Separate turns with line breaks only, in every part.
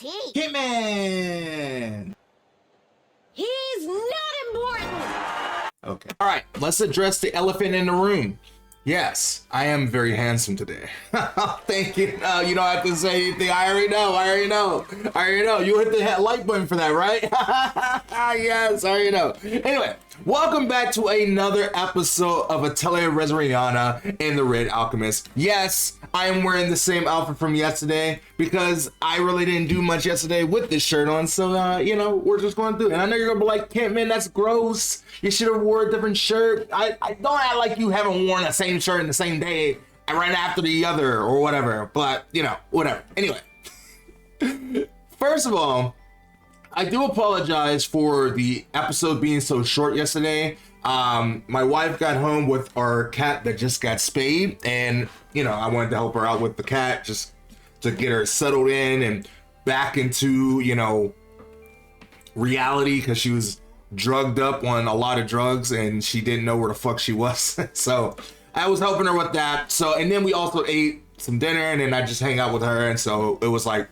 Who's he?
Hitman!
He's not important!
Okay. All right, let's address the elephant in the room. Yes, I am very handsome today. Thank you. No, you don't have to say anything. I already know. You hit the like button for that, right? Yes, I already know. Anyway, welcome back to another episode of Atelier Resleriana in the Red Alchemist. Yes, I am wearing the same outfit from yesterday because I really didn't do much yesterday with this shirt on. So, we're just going to do it. And I know you're going to be like, Kent, man, that's gross. You should have wore a different shirt. I don't act like you haven't worn the same shirt in the same day right after the other or whatever. But, whatever. Anyway, first of all, I do apologize for the episode being so short yesterday. My wife got home with our cat that just got spayed, and I wanted to help her out with the cat just to get her settled in and back into reality, because she was drugged up on a lot of drugs and she didn't know where the fuck she was. So I was helping her with that. And then we also ate some dinner, and then I just hang out with her, and so it was like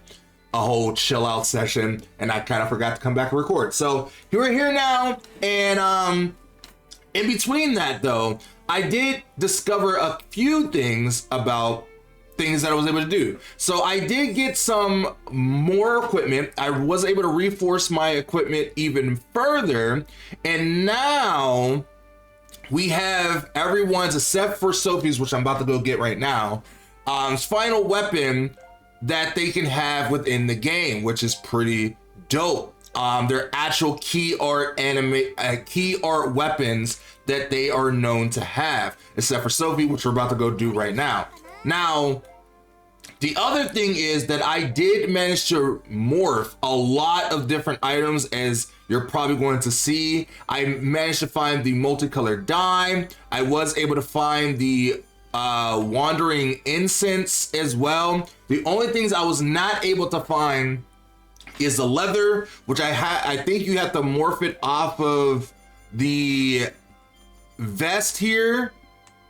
a whole chill out session, and I kind of forgot to come back and record. So we're here now, and in between that though, I did discover a few things about things that I was able to do. So I did get some more equipment. I was able to reinforce my equipment even further, and now we have everyone's, except for Sophie's, which I'm about to go get right now, final weapon that they can have within the game, which is pretty dope. They're actual key art weapons that they are known to have, except for Sophie, which we're about to go do right now. Now, the other thing is that I did manage to morph a lot of different items, as you're probably going to see. I managed to find the multicolored dye. I was able to find the wandering incense as well. The only things I was not able to find is the leather, which I think you have to morph it off of the vest here,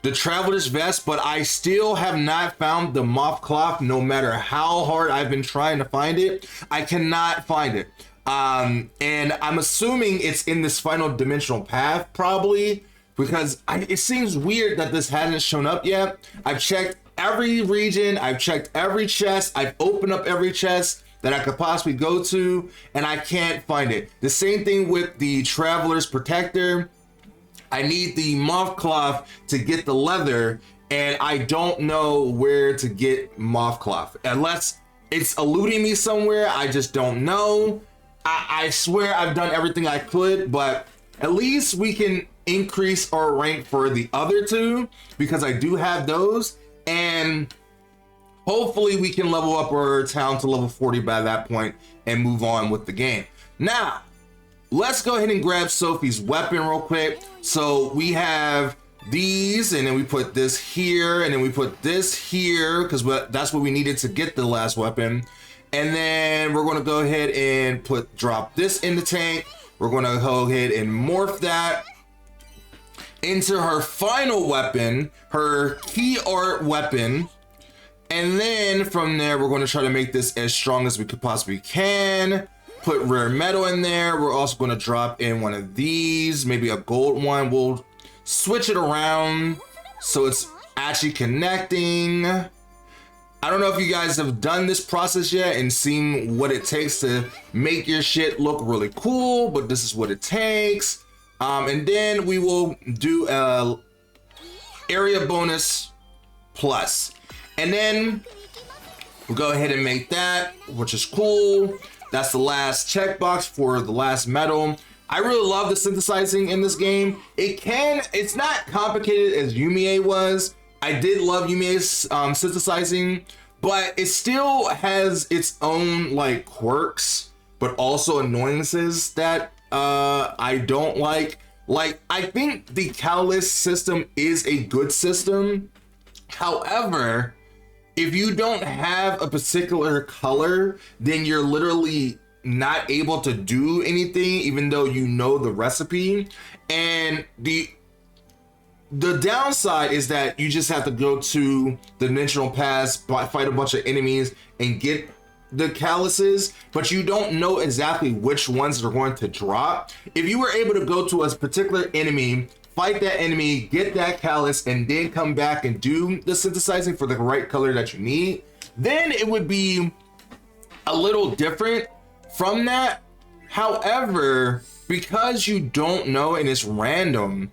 the traveler's vest, but I still have not found the moth cloth. No matter how hard I've been trying to find it, I cannot find it. And I'm assuming it's in this final dimensional path, probably, because it seems weird that this hasn't shown up yet. I've checked every region, I've checked every chest, I've opened up every chest that I could possibly go to, and I can't find it. The same thing with the Traveler's Protector. I need the moth cloth to get the leather, and I don't know where to get moth cloth. Unless it's eluding me somewhere, I just don't know. I swear I've done everything I could, but at least we can increase our rank for the other two, because I do have those, and hopefully we can level up our town to level 40 by that point and move on with the game. Now, let's go ahead and grab Sophie's weapon real quick. So we have these, and then we put this here, and then we put this here, because that's what we needed to get the last weapon. And then we're going to go ahead and drop this in the tank. We're going to go ahead and morph that into her final weapon, her key art weapon. And then from there, we're going to try to make this as strong as we could possibly can. Put rare metal in there. We're also going to drop in one of these, maybe a gold one. We'll switch it around so it's actually connecting. I don't know if you guys have done this process yet and seen what it takes to make your shit look really cool, but this is what it takes. And then we will do a area bonus plus. And then we'll go ahead and make that, which is cool. That's the last checkbox for the last metal. I really love the synthesizing in this game. It's not complicated as Yumiya was. I did love Yumiya's synthesizing, but it still has its own quirks, but also annoyances that I don't like. I think the catalyst system is a good system. However, if you don't have a particular color, then you're literally not able to do anything, even though you know the recipe. And the downside is that you just have to go to the dimensional pass, fight a bunch of enemies, and get the calluses, but you don't know exactly which ones are going to drop. If you were able to go to a particular enemy, fight that enemy, get that callus, and then come back and do the synthesizing for the right color that you need, then it would be a little different from that. However, because you don't know and it's random,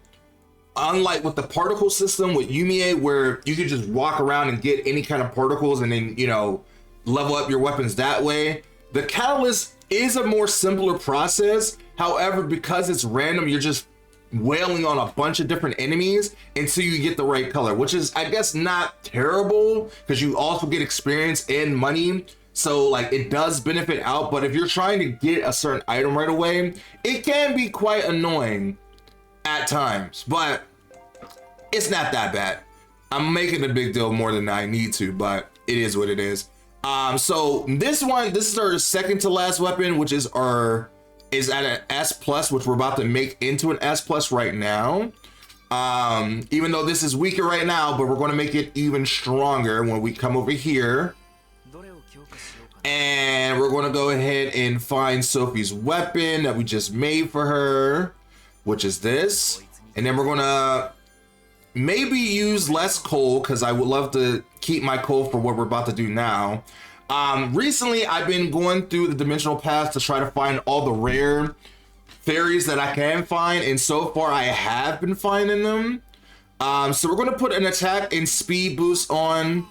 unlike with the particle system with Yumiya, where you could just walk around and get any kind of particles and then, you know, level up your weapons that way, the catalyst is a more simpler process. However, because it's random, you're just wailing on a bunch of different enemies until you get the right color, which is, I guess, not terrible because you also get experience and money. So like it does benefit out, but if you're trying to get a certain item right away, it can be quite annoying at times, but it's not that bad. I'm making a big deal more than I need to, but it is what it is. So this is our second to last weapon, which is at an S plus, which we're about to make into an S plus right now. Even though this is weaker right now, but we're going to make it even stronger when we come over here. And we're going to go ahead and find Sophie's weapon that we just made for her, which is this. And then we're going to maybe use less coal because I would love to keep my coal for what we're about to do now. Recently, I've been going through the dimensional paths to try to find all the rare fairies that I can find. And so far, I have been finding them. So we're going to put an attack and speed boost on.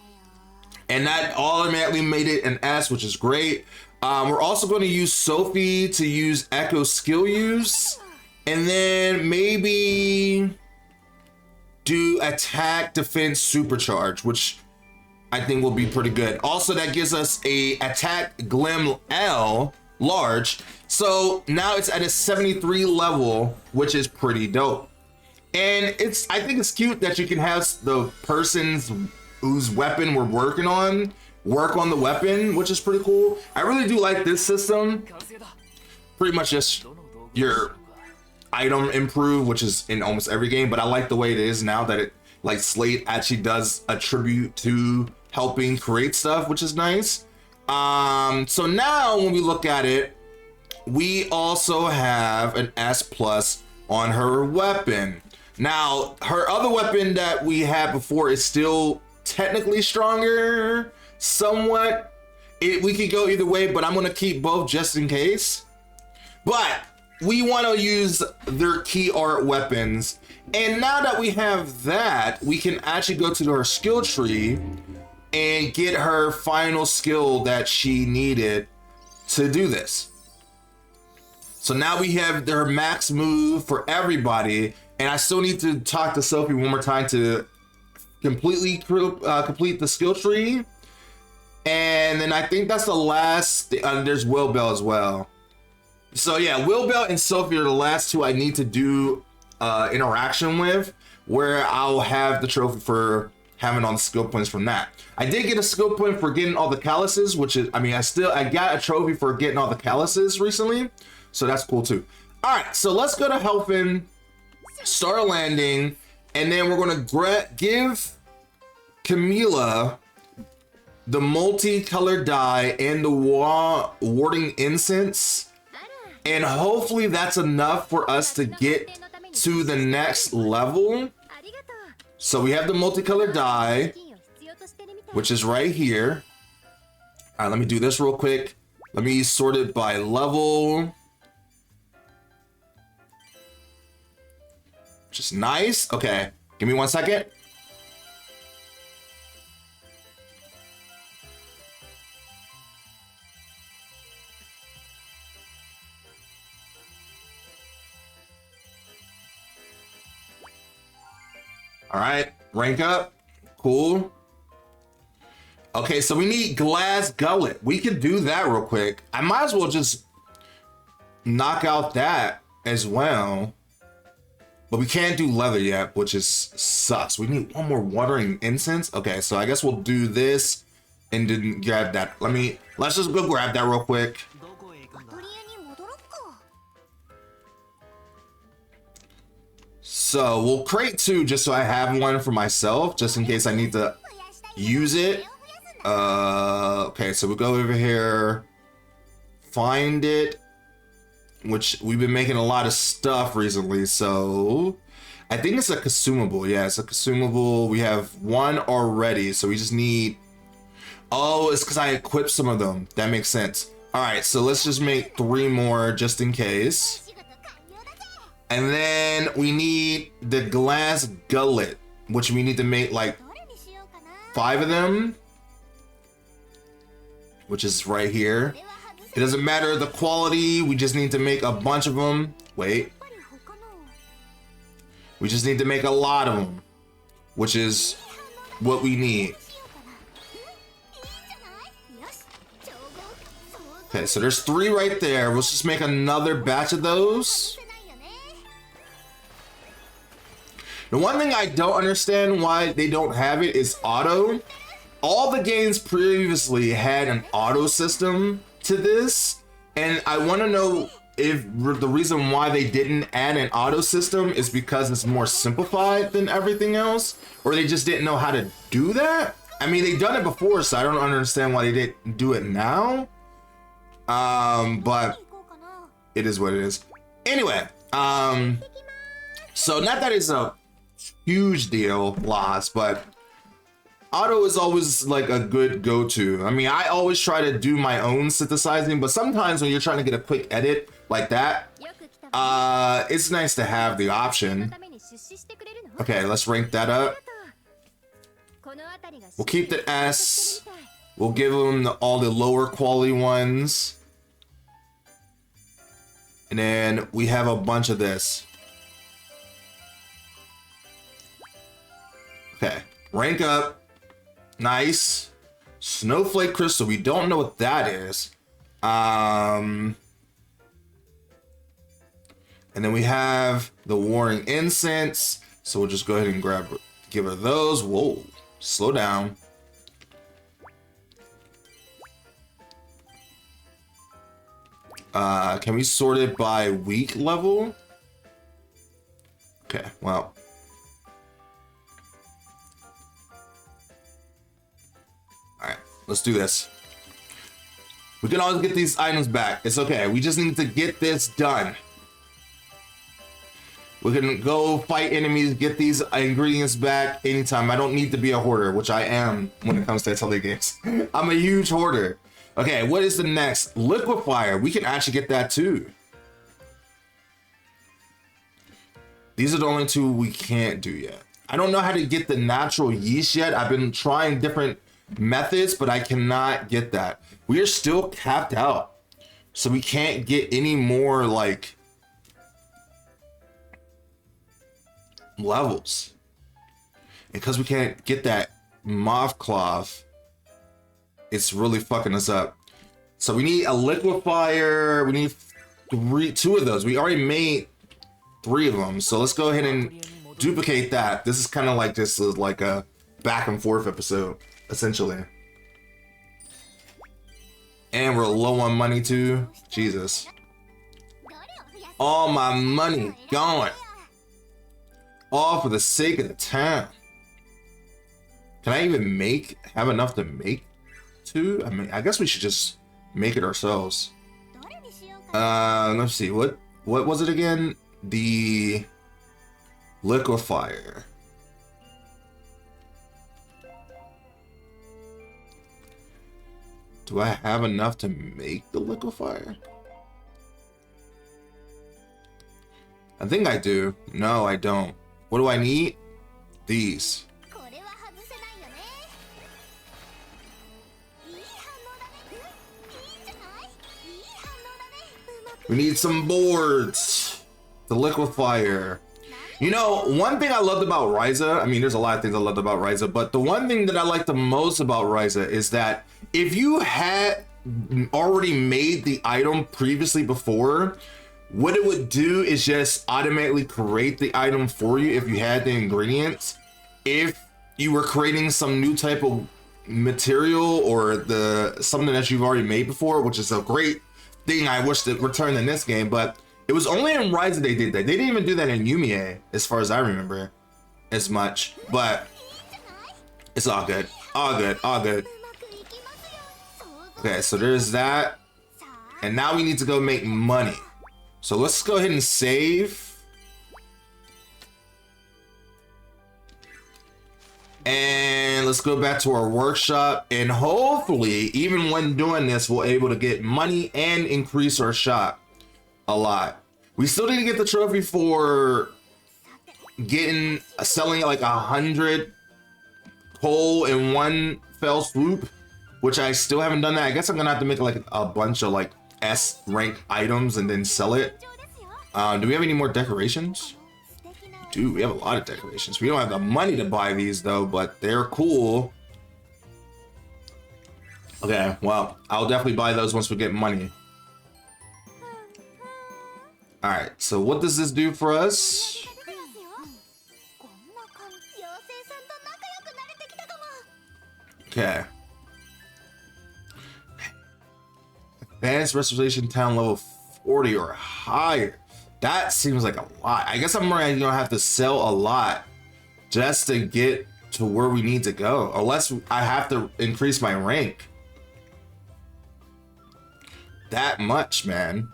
And that automatically made it an S, which is great. We're also going to use Sophie to use Echo skill use. And then maybe do attack, defense, supercharge, which I think will be pretty good. Also, that gives us a attack Glim L large. So now it's at a 73 level, which is pretty dope. And I think it's cute that you can have the person's whose weapon we're working on work on the weapon, which is pretty cool. I really do like this system. Pretty much just your item improve, which is in almost every game, but I like the way it is now that it, like, Slate actually does attribute to helping create stuff, which is nice. So now when we look at it, we also have an S plus on her weapon. Now, her other weapon that we had before is still technically stronger, somewhat. We could go either way, but I'm gonna keep both just in case. But we want to use their key art weapons, and now that we have that, we can actually go to her skill tree and get her final skill that she needed to do this. So now we have their max move for everybody, and I still need to talk to Sophie one more time to completely complete the skill tree. And then I think that's the last. There's Wilbell as well. So yeah, Wilbell and Sophie are the last two I need to do interaction with, where I'll have the trophy for having all the skill points from that. I did get a skill point for getting all the calluses, which is, I got a trophy for getting all the calluses recently, so that's cool too. All right, so let's go to Helfin, start landing, and then we're gonna give Camila the multicolored dye and the warding incense, and hopefully that's enough for us to get to the next level. So we have the multicolored dye, which is right here. All right, let me do this real quick. Let me sort it by level. Which is nice. Okay, give me 1 second. All right, rank up. Cool. Okay, so we need glass gullet. We could do that real quick. I might as well just knock out that as well. But we can't do leather yet, which is sucks. We need one more watering incense. Okay, so I guess we'll do this and then grab that. Let's just go grab that real quick. So we'll crate 2 just so I have one for myself, just in case I need to use it. Okay, so we go over here, find it, which we've been making a lot of stuff recently, so I think it's a consumable. Yeah, it's a consumable. We have one already, so we just need, oh, it's because I equipped some of them. That makes sense. All right, so let's just make 3 more just in case. And then we need the glass gullet, which we need to make like 5 of them, which is right here. It doesn't matter the quality, we just need to make a bunch of them. Wait. We just need to make a lot of them, which is what we need. Okay, so there's 3 right there. Let's just make another batch of those. The one thing I don't understand why they don't have it is auto. All the games previously had an auto system to this, and I want to know if the reason why they didn't add an auto system is because it's more simplified than everything else, or they just didn't know how to do that. I mean, they've done it before, so I don't understand why they didn't do it now. But it is what it is. Anyway, so not that it's a huge deal loss, but auto is always like a good go-to. I mean, I always try to do my own synthesizing, but sometimes when you're trying to get a quick edit like that, it's nice to have the option. Okay, let's rank that up. We'll keep the S. We'll give them all the lower quality ones. And then we have a bunch of this. Okay, rank up. Nice. Snowflake crystal, we don't know what that is. And then we have the warring incense. So we'll just go ahead and give her those. Whoa, slow down. Can we sort it by weak level? Okay, well. Alright, let's do this. We can always get these items back. It's okay. We just need to get this done. We can go fight enemies, get these ingredients back anytime. I don't need to be a hoarder, which I am when it comes to Atelier games. I'm a huge hoarder. Okay, what is the next? Liquefier. We can actually get that too. These are the only 2 we can't do yet. I don't know how to get the natural yeast yet. I've been trying different methods, but I cannot get that. We are still capped out. So we can't get any more like levels. Because we can't get that moth cloth, it's really fucking us up. So we need a liquefier. We need 2 of those. We already made 3 of them. So let's go ahead and duplicate that. This is kind of like just like a back and forth episode, essentially. And we're low on money too. Jesus. All my money gone. All for the sake of the town. Can I even have enough to make 2? I mean, I guess we should just make it ourselves. Let's see. What was it again? The liquefier. Do I have enough to make the liquefier? I think I do. No, I don't. What do I need? These. We need some boards. The liquefier. You know, one thing I loved about Ryza, I mean, there's a lot of things I loved about Ryza, but the one thing that I like the most about Ryza is that if you had already made the item previously before, what it would do is just automatically create the item for you if you had the ingredients. If you were creating some new type of material or something that you've already made before, which is a great thing I wish to return in this game, but it was only in Ryza they did that. They didn't even do that in Yumiya, as far as I remember, as much. But it's all good. All good. All good. Okay, so there's that. And now we need to go make money. So let's go ahead and save. And let's go back to our workshop. And hopefully, even when doing this, we're able to get money and increase our shop a lot. We still need to get the trophy for selling like 100 coal in one fell swoop, which I still haven't done that. I guess I'm gonna have to make like a bunch of like S rank items and then sell it. Do we have any more decorations? Dude, we have a lot of decorations. We don't have the money to buy these though, but they're cool. Okay, well, I'll definitely buy those once we get money. All right, so what does this do for us? Okay. Advanced Restoration Town level 40 or higher. That seems like a lot. I guess I'm gonna have to sell a lot just to get to where we need to go. Unless I have to increase my rank. That much, man.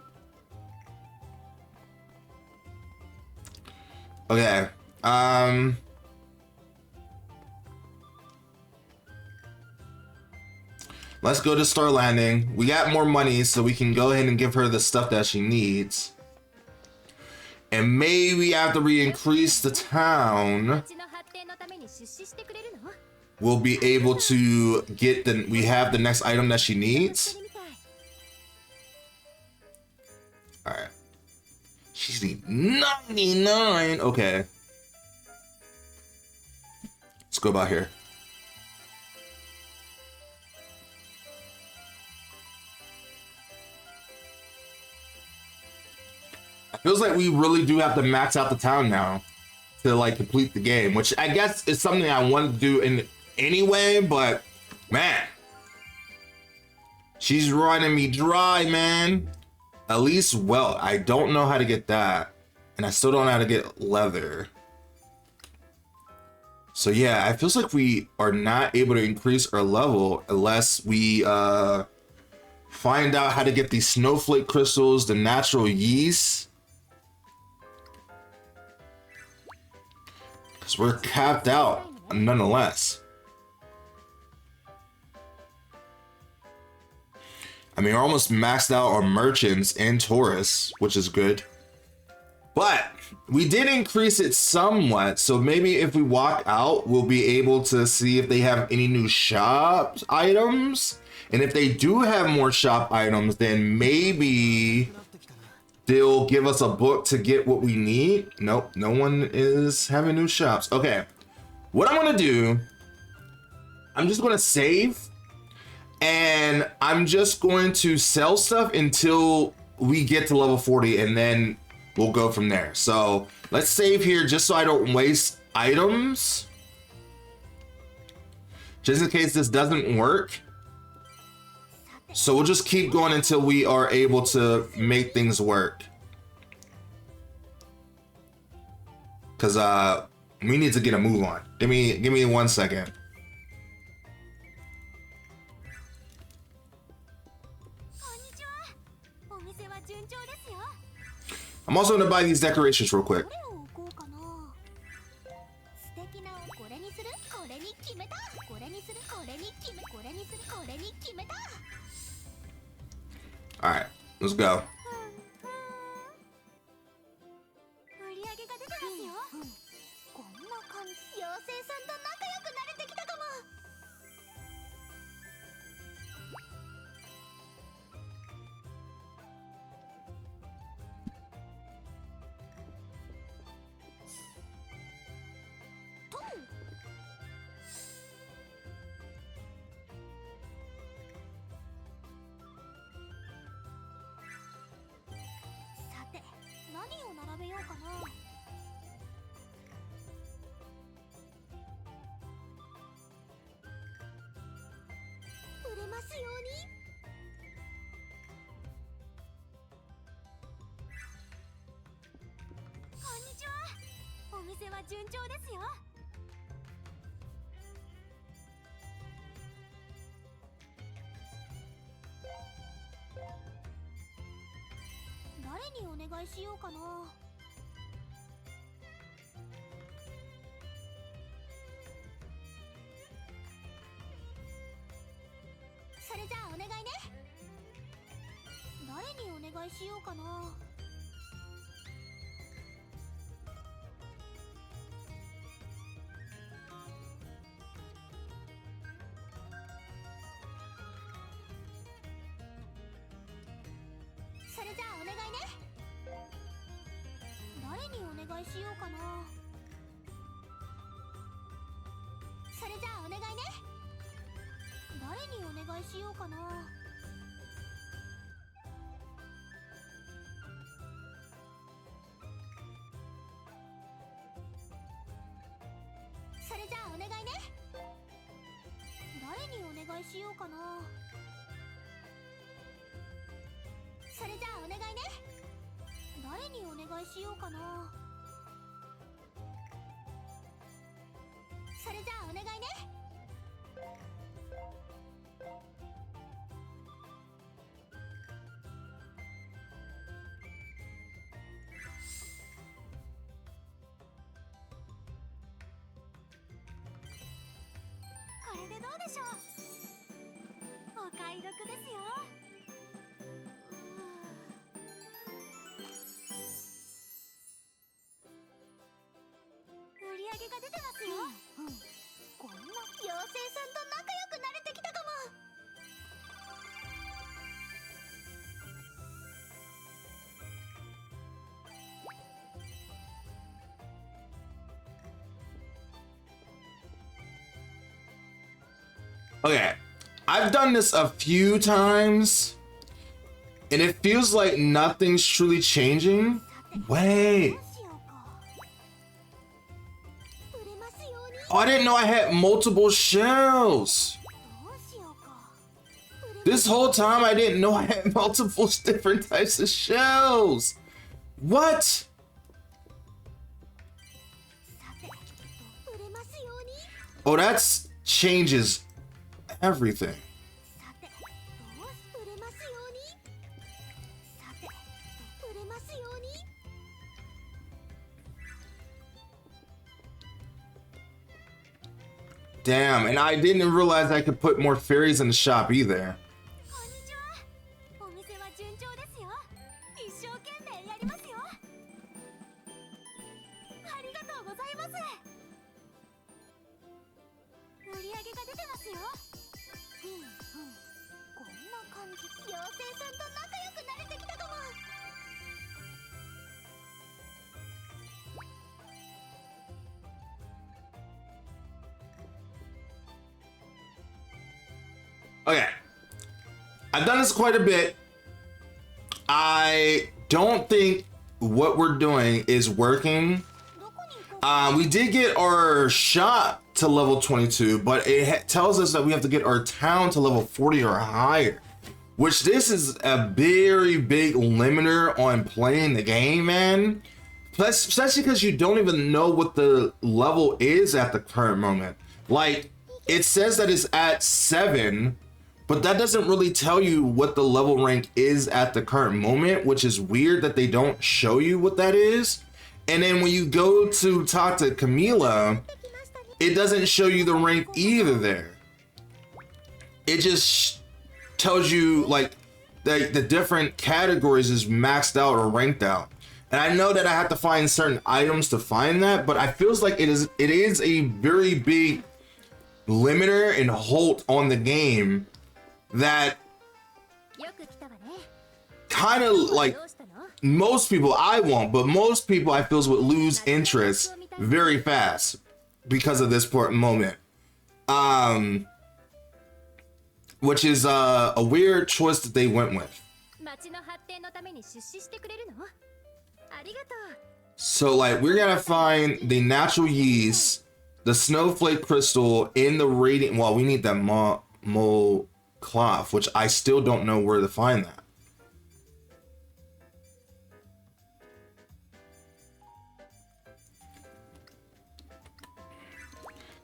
Okay. Let's go to Star Landing. We got more money, so we can go ahead and give her the stuff that she needs. And maybe after we increase the town, we'll be able to get we have the next item that she needs. All right. She's 99. Okay. Let's go about here. Feels like we really do have to max out the town now to like complete the game, which I guess is something I wanted to do in anyway, but man, she's running me dry, man. At least, well, I don't know how to get that, and I still don't know how to get leather. So yeah, it feels like we are not able to increase our level unless we find out how to get these snowflake crystals, the natural yeast. Because we're capped out nonetheless. I mean, we're almost maxed out our merchants and tourists, which is good. But we did increase it somewhat. So maybe if we walk out, we'll be able to see if they have any new shop items. And if they do have more shop items, then maybe they'll give us a book to get what we need. Nope, no one is having new shops. Okay, what I'm gonna do, I'm just gonna save, and I'm just going to sell stuff until we get to level 40, and then we'll go from there. So let's save here just so I don't waste items, just in case this doesn't work. So we'll just keep going until we are able to make things work. Cause we need to get a move on. Give me 1 second. I'm also gonna buy these decorations real quick. All right, let's go.
にお願いしようかな。それじゃあお願いね。誰にお願いしようかな。それじゃあお願いね。誰にお願いしようかな。それじゃあお願いね。誰にお願いしようかな。それじゃあお願いね。誰にお願いしようかな。それじゃあお願いね。誰にお願いしようかな。それじゃあお願いね。これでどうでしょう。お買い得ですよ。売り上げが出てますよ。こんな妖精さんと仲良くなれてきたかも。
Okay, I've done this a few times, and it feels like nothing's truly changing. Wait. Oh, I didn't know I had multiple shells. This whole time I didn't know I had multiple different types of shells. What? Oh, that's changes everything. Damn, and I didn't realize I could put more fairies in the shop either. Okay, I've done this quite a bit. I don't think what we're doing is working. We did get our shop to level 22, but it tells us that we have to get our town to level 40 or higher, which this is a very big limiter on playing the game, man. Plus, especially because you don't even know what the level is at the current moment. Like, it says that it's at 7, but that doesn't really tell you what the level rank is at the current moment, which is weird that they don't show you what that is. And then when you go to talk to Camila, it doesn't show you the rank either there. It just tells you like the different categories is maxed out or ranked out. And I know that I have to find certain items to find that, but I feels like it is a very big limiter and halt on the game that kind of like most people, I won't, but most people I feel would lose interest very fast because of this moment. Which is a weird choice that they went with. So like we're gonna find the natural yeast, the snowflake crystal in the radiant. Well, we need that mole cloth, which I still don't know where to find that.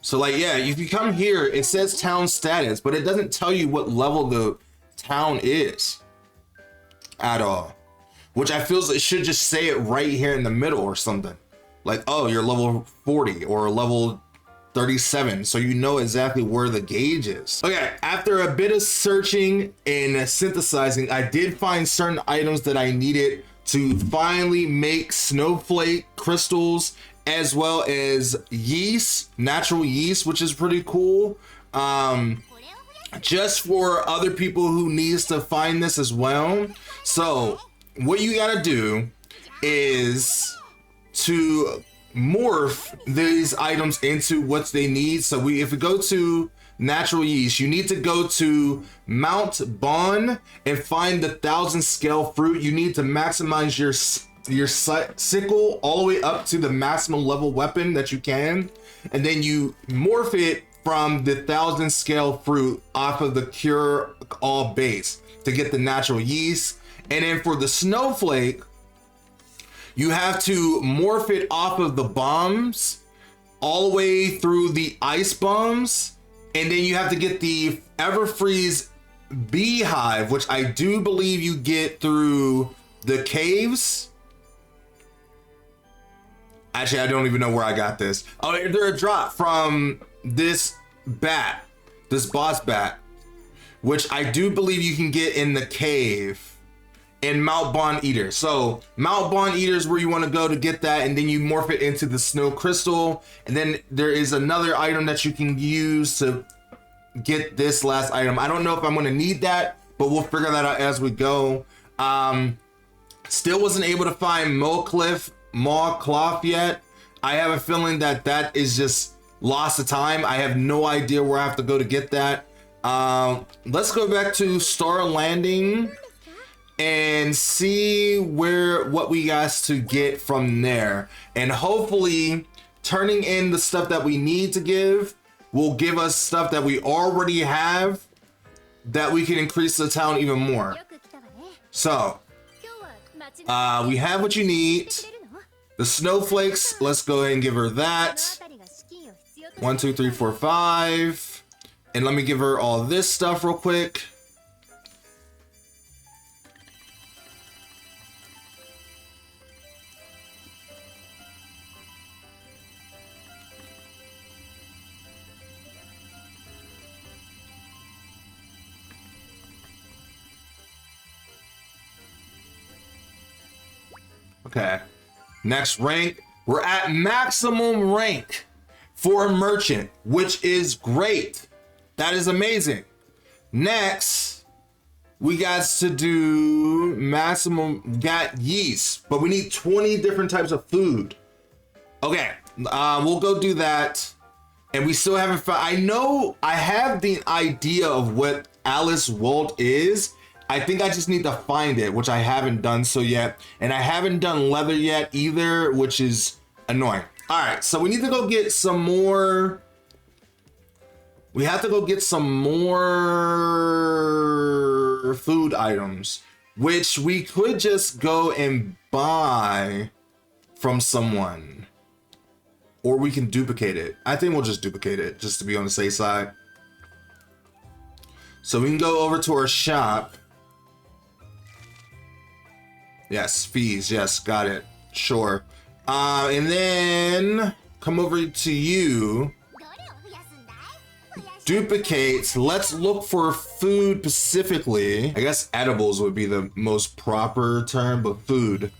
So like, yeah, if you come here, it says town status, but it doesn't tell you what level the town is at all. which I feel it should just say it right here in the middle or something. Like, oh, you're level 40 or level 37, so you know exactly where the gauge is. Okay, after a bit of searching and synthesizing, I did find certain items that I needed to finally make snowflake crystals, as well as yeast, natural yeast, which is pretty cool. Just for other people who needs to find this as well. So what you gotta do is to morph these items into what they need. So if we go to natural yeast, you need to go to Mount Bon and find the 1,000 scale fruit. You need to maximize your sickle all the way up to the maximum level weapon that you can, and then you morph it from the 1,000 scale fruit off of the cure all base to get the natural yeast. And then for the snowflake, you have to morph it off of the bombs all the way through the ice bombs, and then you have to get the Everfreeze beehive, which I do believe you get through the caves. Actually, I don't even know where I got this. Oh, they're a drop from this bat, this boss bat, which I do believe you can get in the cave in Mount Bon Eater. So Mount Bon Eater is where you want to go to get that, and then you morph it into the snow crystal. And then there is another item that you can use to get this last item. I don't know if I'm going to need that, but we'll figure that out as we go. Still wasn't able to find Maw Cloth yet. I have a feeling that that is just lost of time. I have no idea where I have to go to get that. Let's go back to Star Landing and see what we got to get from there. And hopefully turning in the stuff that we need to give will give us stuff that we already have that we can increase the town even more. So we have what you need. The snowflakes, let's go ahead and give her that. 1, 2, 3, 4, 5. And let me give her all this stuff real quick. Okay. Next rank, we're at maximum rank for a merchant, which is great. That is amazing. Next, we got to do maximum, got yeast, but we need 20 different types of food. Okay, we'll go do that. And we still haven't found, I know I have the idea of what Alice Walt is. I think I just need to find it, which I haven't done so yet. And I haven't done leather yet either, which is annoying. All right, so we need to go get some more. We have to go get some more food items, which we could just go and buy from someone. Or we can duplicate it. I think we'll just duplicate it just to be on the safe side. So we can go over to our shop. Yes, fees. Yes, got it. Sure. And then come over to you. Duplicate. Let's look for food specifically. I guess edibles would be the most proper term, but food.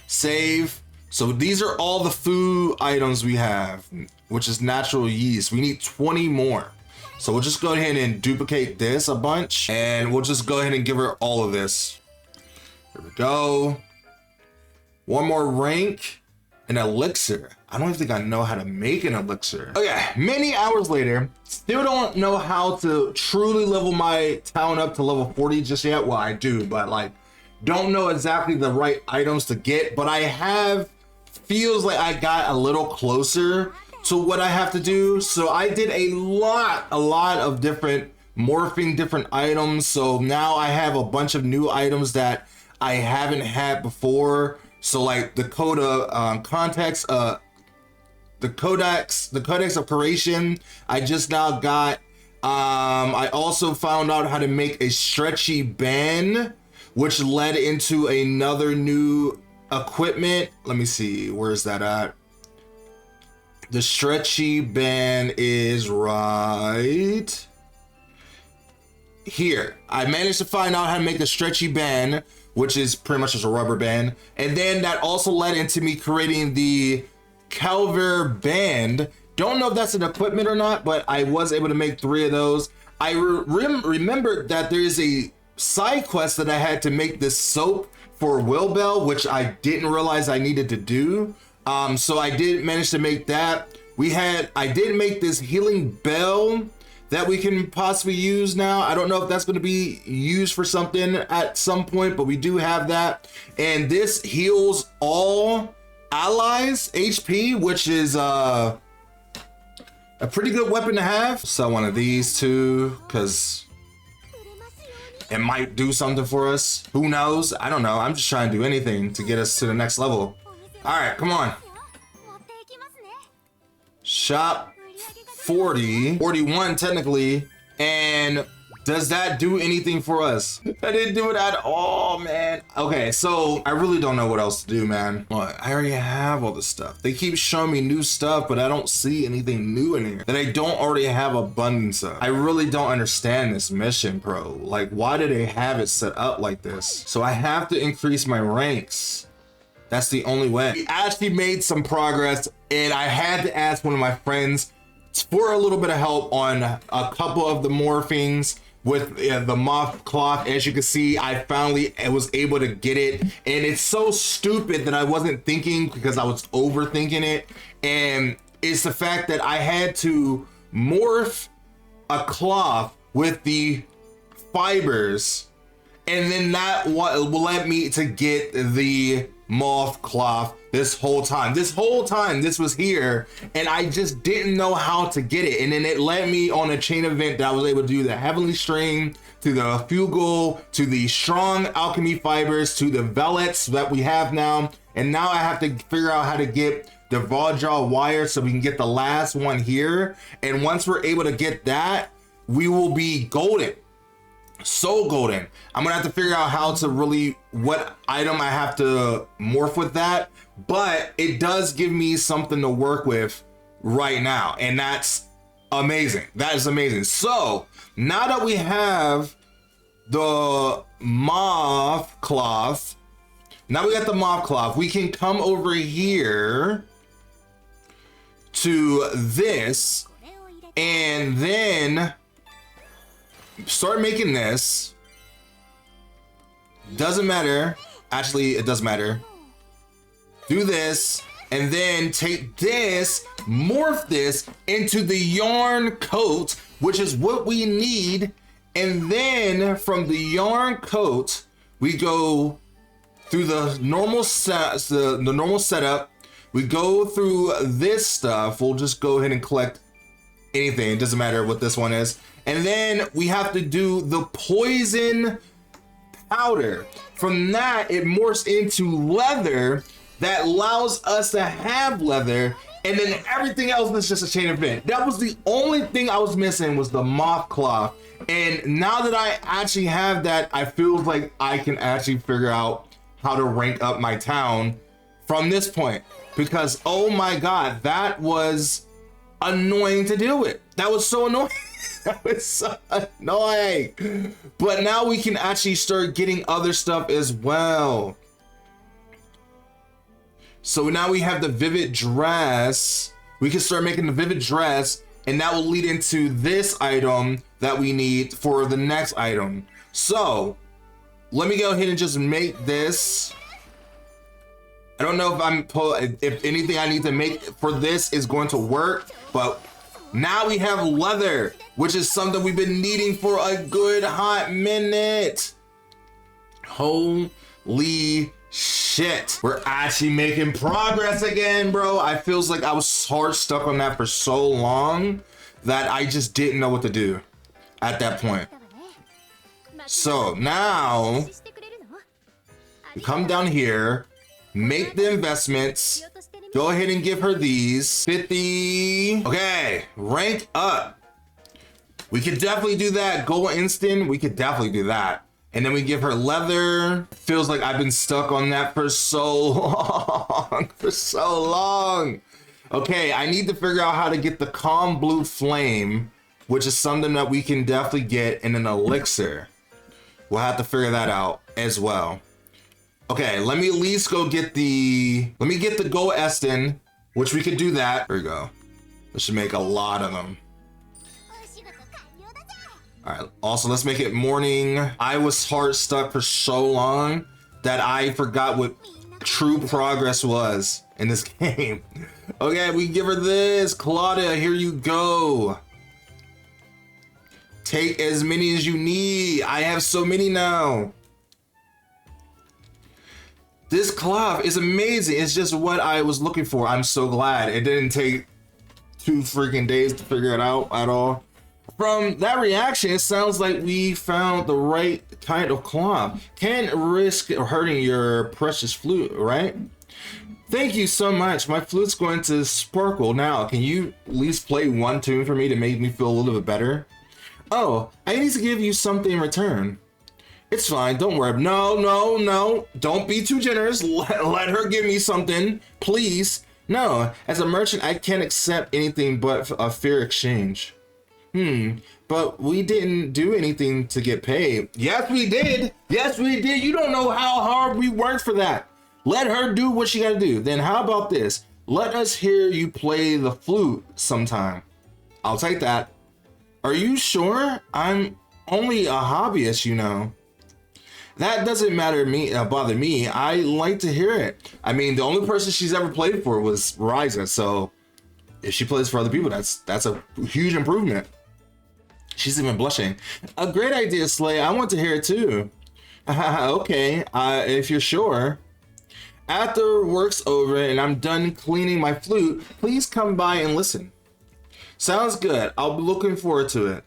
Save. So these are all the food items we have, which is natural yeast. We need 20 more. So we'll just go ahead and duplicate this a bunch, and we'll just go ahead and give her all of this. There we go. One more rank, an elixir. I don't think I know how to make an elixir. Okay, many hours later, still don't know how to truly level my town up to level 40 just yet. Well, I do, but like, don't know exactly the right items to get, but I have, feels like I got a little closer to what I have to do. So I did a lot of different morphing different items. So now I have a bunch of new items that I haven't had before. So like the codex of creation, I just now got. I also found out how to make a stretchy band, which led into another new equipment. Let me see, where's that at? The stretchy band is right here. I managed to find out how to make the stretchy band, which is pretty much just a rubber band. And then that also led into me creating the Calver band. Don't know if that's an equipment or not, but I was able to make 3 of those. I remembered that there is a side quest that I had to make this soap for Wilbell, which I didn't realize I needed to do. So I did manage to make that. I did make this healing bell that we can possibly use now. I don't know if that's going to be used for something at some point, but we do have that. And this heals all allies HP, which is a pretty good weapon to have. Sell one of these too, because it might do something for us. Who knows? I don't know. I'm just trying to do anything to get us to the next level. All right, come on. Shop 40, 41 technically. And does that do anything for us? I didn't do it at all, man. Okay, so I really don't know what else to do, man. What? I already have all this stuff. They keep showing me new stuff, but I don't see anything new in here that I don't already have abundance of. I really don't understand this mission, bro. Like, why do they have it set up like this? So I have to increase my ranks. That's the only way. We actually made some progress, and I had to ask one of my friends for a little bit of help on a couple of the morphings with the moth cloth. As you can see, I finally was able to get it, and it's so stupid that I wasn't thinking because I was overthinking it. And it's the fact that I had to morph a cloth with the fibers, and then that led me to get the moth cloth this whole time. This was here, and I just didn't know how to get it. And then it led me on a chain event that I was able to do the heavenly string, to the fugal, to the strong alchemy fibers, to the vellets that we have now. And now I have to figure out how to get the Vajra wire so we can get the last one here. And once we're able to get that, we will be golden. So golden. I'm gonna have to figure out how to really, what item I have to morph with that, but it does give me something to work with right now, and that's amazing. That is amazing. So now that we have the moth cloth, we can come over here to this and then start making this. Doesn't matter. Actually, it does matter. Do this, and then take this, morph this into the yarn coat, which is what we need. And then from the yarn coat, we go through the normal setup. We go through this stuff. We'll just go ahead and collect anything. It doesn't matter what this one is. And then we have to do the poison powder. From that, it morphs into leather that allows us to have leather. And then everything else is just a chain event. That was the only thing I was missing, was the moth cloth. And now that I actually have that, I feel like I can actually figure out how to rank up my town from this point. Because, oh my God, that was annoying to deal with. That was so annoying. That was so annoying. But now we can actually start getting other stuff as well. So now we have the vivid dress. We can start making the vivid dress, and that will lead into this item that we need for the next item. So let me go ahead and just make this. I don't know if anything I need to make for this is going to work, but now we have leather, which is something we've been needing for a good hot minute. Holy shit. We're actually making progress again, bro. I feels like I was hard stuck on that for so long that I just didn't know what to do at that point. So now we come down here, make the investments, go ahead and give her these 50. Okay, rank up. We could definitely do that. Go instant, we could definitely do that. And then we give her leather. Feels like I've been stuck on that for so long. For so long. Okay, I need to figure out how to get the calm blue flame, which is something that we can definitely get in an elixir. We'll have to figure that out as well. Okay, let me at least go get the, let me get the Go Estin, which we could do that. There we go. This should make a lot of them. All right, also let's make it morning. I was hard stuck for so long that I forgot what true progress was in this game. Okay, we give her this. Claudia, here you go. Take as many as you need. I have so many now. This cloth is amazing. It's just what I was looking for. I'm so glad. It didn't take 2 freaking days to figure it out at all. From that reaction, it sounds like we found the right kind of cloth. Can't risk hurting your precious flute, right? Thank you so much. My flute's going to sparkle now. Can you at least play one tune for me to make me feel a little bit better? Oh, I need to give you something in return. It's fine, don't worry. No. Don't be too generous. Let her give me something, please. No, as a merchant, I can't accept anything but a fair exchange. But we didn't do anything to get paid. Yes, we did. Yes, we did. You don't know how hard we worked for that. Let her do what she gotta do. Then how about this? Let us hear you play the flute sometime. I'll take that. Are you sure? I'm only a hobbyist, you know. That doesn't bother me. I like to hear it. I mean, the only person she's ever played for was Ryza, so if she plays for other people, that's a huge improvement. She's even blushing. A great idea, Slay. I want to hear it too. Okay, if you're sure. After work's over and I'm done cleaning my flute, please come by and listen. Sounds good. I'll be looking forward to it.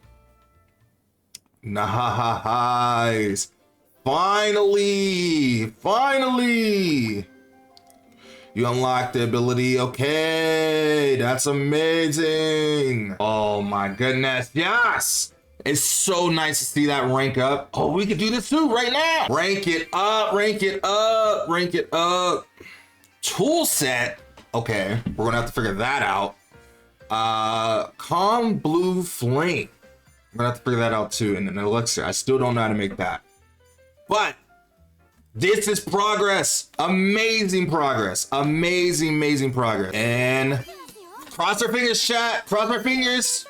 Nice. Finally. You unlocked the ability. Okay, that's amazing. Oh my goodness. Yes. It's so nice to see that rank up. Oh, we could do this too right now. Rank it up. Tool set. Okay, we're gonna have to figure that out. Calm blue flame. We're gonna have to figure that out too. And an elixir. I still don't know how to make that. But this is progress. Amazing progress. Amazing progress. And cross our fingers, chat. Cross our fingers.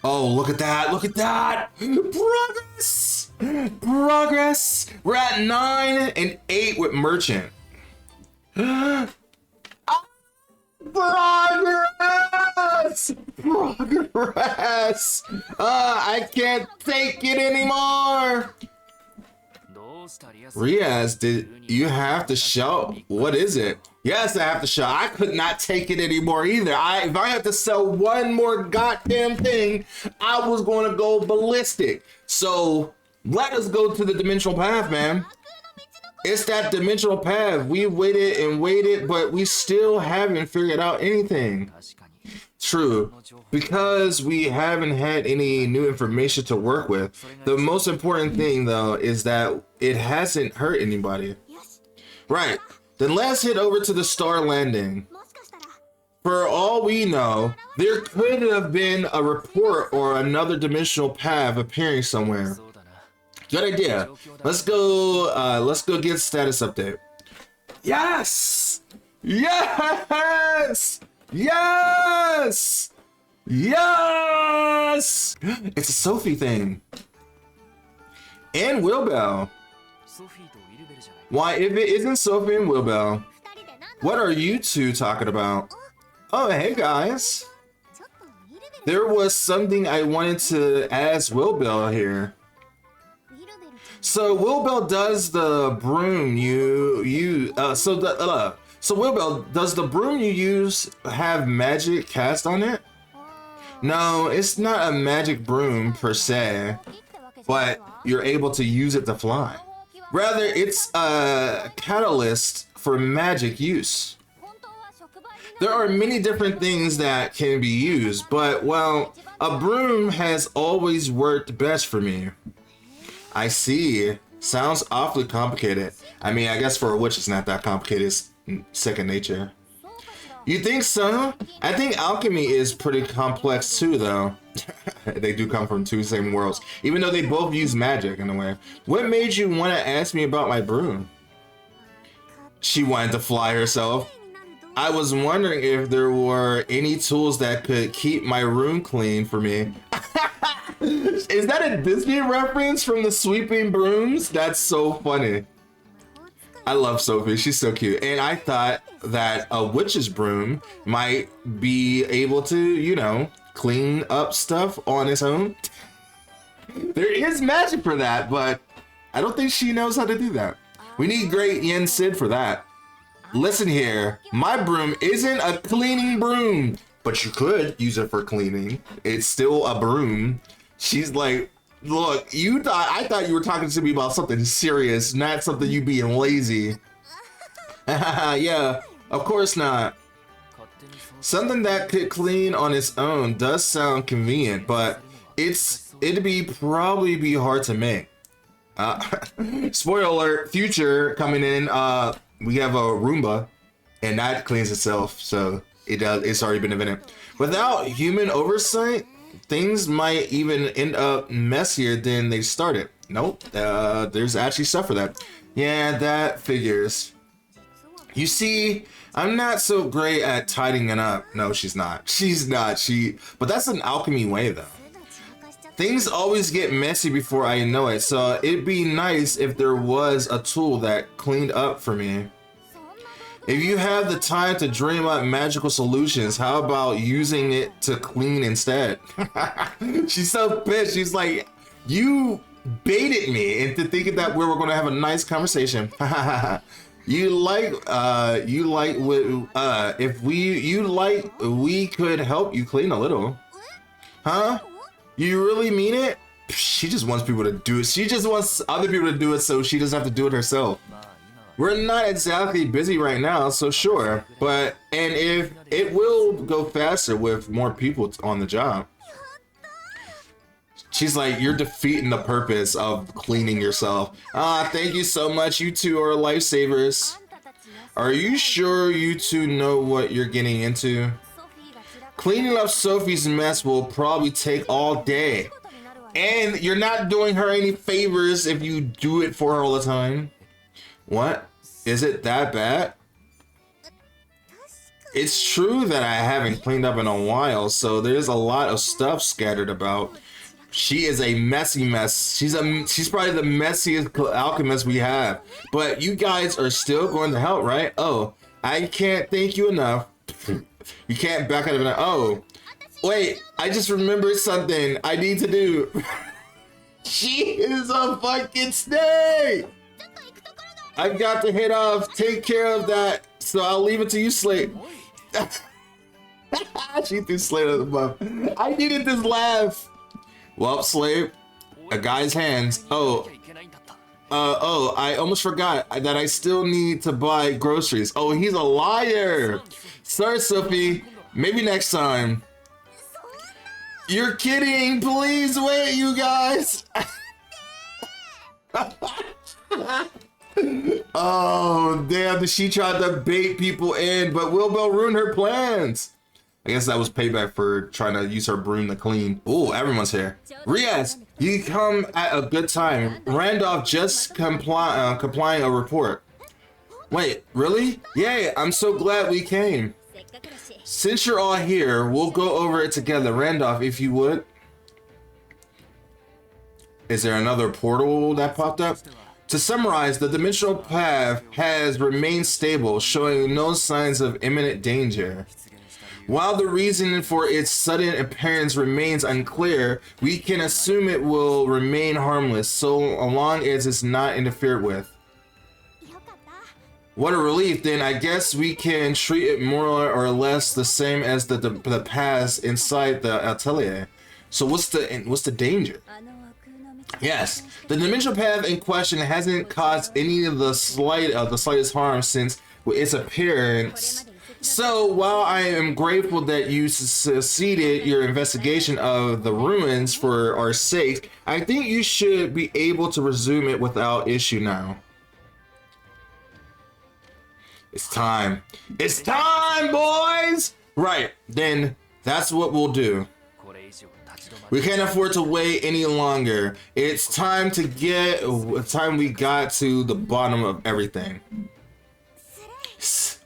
Oh, look at that. Look at that. Progress. We're at 9 and 8 with merchant. Progress. I can't take it anymore. Riaz, did you have to show? What is it? Yes, I have to show. I could not take it anymore either. If I had to sell one more goddamn thing, I was going to go ballistic. So let us go to the dimensional path, man. It's that dimensional path. We waited and waited, but we still haven't figured out anything. True, because we haven't had any new information to work with. The most important thing, though, is that it hasn't hurt anybody. Right, then let's head over to the Star Landing. For all we know, there could have been a report or another dimensional path appearing somewhere. Good idea. Let's go get status update. Yes! Yes! Yes! Yes! It's a Sophie thing. And Wilbell. Why, if it isn't Sophie and Wilbell, what are you two talking about? Oh, hey guys. There was something I wanted to ask Wilbell here. So Wilbell does the broom so Wilbell, does the broom you use have magic cast on it? No, it's not a magic broom per se, but you're able to use it to fly. Rather, it's a catalyst for magic use. There are many different things that can be used, but well, a broom has always worked best for me. I see. Sounds awfully complicated. I mean, I guess for a witch it's not that complicated. It's second nature. You think so? I think alchemy is pretty complex too, though. They do come from two same worlds, even though they both use magic in a way. What made you want to ask me about my broom? She wanted to fly herself. I was wondering if there were any tools that could keep my room clean for me. Is that a Disney reference from the sweeping brooms? That's so funny. I love Sophie. She's so cute. And I thought that a witch's broom might be able to, you know, clean up stuff on its own. There is magic for that, but I don't think she knows how to do that. We need great Yen Sid for that. Listen here, my broom isn't a cleaning broom, but you could use it for cleaning. It's still a broom. She's like, look, I thought you were talking to me about something serious, not something you being lazy. Yeah, of course not. Something that could clean on its own does sound convenient, but it'd probably be hard to make. Spoiler alert, future coming in, we have a Roomba, and that cleans itself, so it's already been invented. Without human oversight, things might even end up messier than they started. Nope, there's actually stuff for that. Yeah, that figures. You see, I'm not so great at tidying it up. No, she's not. She's not. But that's an alchemy way, though. Things always get messy before I know it, so it'd be nice if there was a tool that cleaned up for me. If you have the time to dream up magical solutions, how about using it to clean instead? She's so pissed. She's like, you baited me into thinking that we were going to have a nice conversation. We could help you clean a little. Huh? You really mean it? She just wants people to do it. She just wants other people to do it so she doesn't have to do it herself. We're not exactly busy right now, so sure. And if it will go faster with more people on the job. She's like, you're defeating the purpose of cleaning yourself. Thank you so much. You two are lifesavers. Are you sure you two know what you're getting into? Cleaning up Sophie's mess will probably take all day. And you're not doing her any favors if you do it for her all the time. What? Is it that bad? It's true that I haven't cleaned up in a while, so there's a lot of stuff scattered about. She is a messy mess. She's probably the messiest alchemist we have. But you guys are still going to help, right? Oh, I can't thank you enough. You can't back out of it. Oh, wait, I just remembered something I need to do. She is a fucking snake. I've got to head off. Take care of that. So I'll leave it to you, Slate. She threw Slate on the buff. I needed this laugh. Well, Slate, a guy's hands. Oh, I almost forgot that I still need to buy groceries. Oh, he's a liar. Sorry, Sophie. Maybe next time. You're kidding. Please wait, you guys. Oh, damn. She tried to bait people in, but Wilbell ruined her plans. I guess that was payback for trying to use her broom to clean. Oh, everyone's here. Riaz, you come at a good time. Randolph just complying a report. Wait, really? Yay, I'm so glad we came. Since you're all here, we'll go over it together. Randolph, if you would. Is there another portal that popped up? To summarize, the dimensional path has remained stable, showing no signs of imminent danger. While the reason for its sudden appearance remains unclear, we can assume it will remain harmless so long as it's not interfered with. What a relief, then I guess we can treat it more or less the same as the paths inside the Atelier. So what's the danger? Yes, the dimensional path in question hasn't caused any of the slightest harm since its appearance. So while I am grateful that you succeeded your investigation of the ruins for our sake, I think you should be able to resume it without issue now. It's time. It's time, boys! Right, then that's what we'll do. We can't afford to wait any longer. It's time we got to the bottom of everything.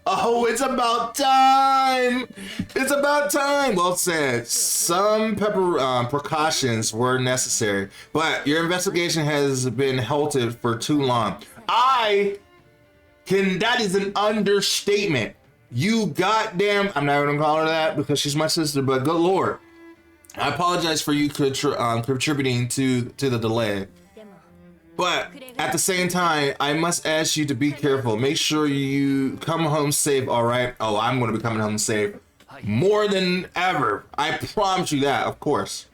Oh, it's about time! It's about time! Well said. Some precautions were necessary, but your investigation has been halted for too long. That is an understatement. You goddamn, I'm not gonna call her that because she's my sister, but good lord. I apologize for you contributing to the delay. But at the same time, I must ask you to be careful. Make sure you come home safe, all right? Oh, I'm going to be coming home safe more than ever. I promise you that, of course.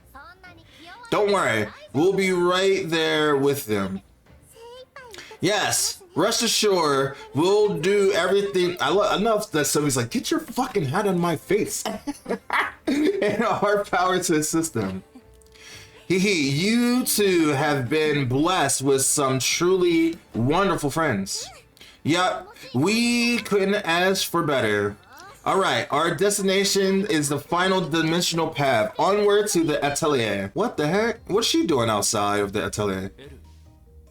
Don't worry. We'll be right there with them. Yes, rest assured, we'll do everything. I love that somebody's like, get your fucking head on my face. And our power to assist them. You two have been blessed with some truly wonderful friends. Yup, we couldn't ask for better. Alright, our destination is the final dimensional path, onward to the Atelier. What the heck? What's she doing outside of the Atelier?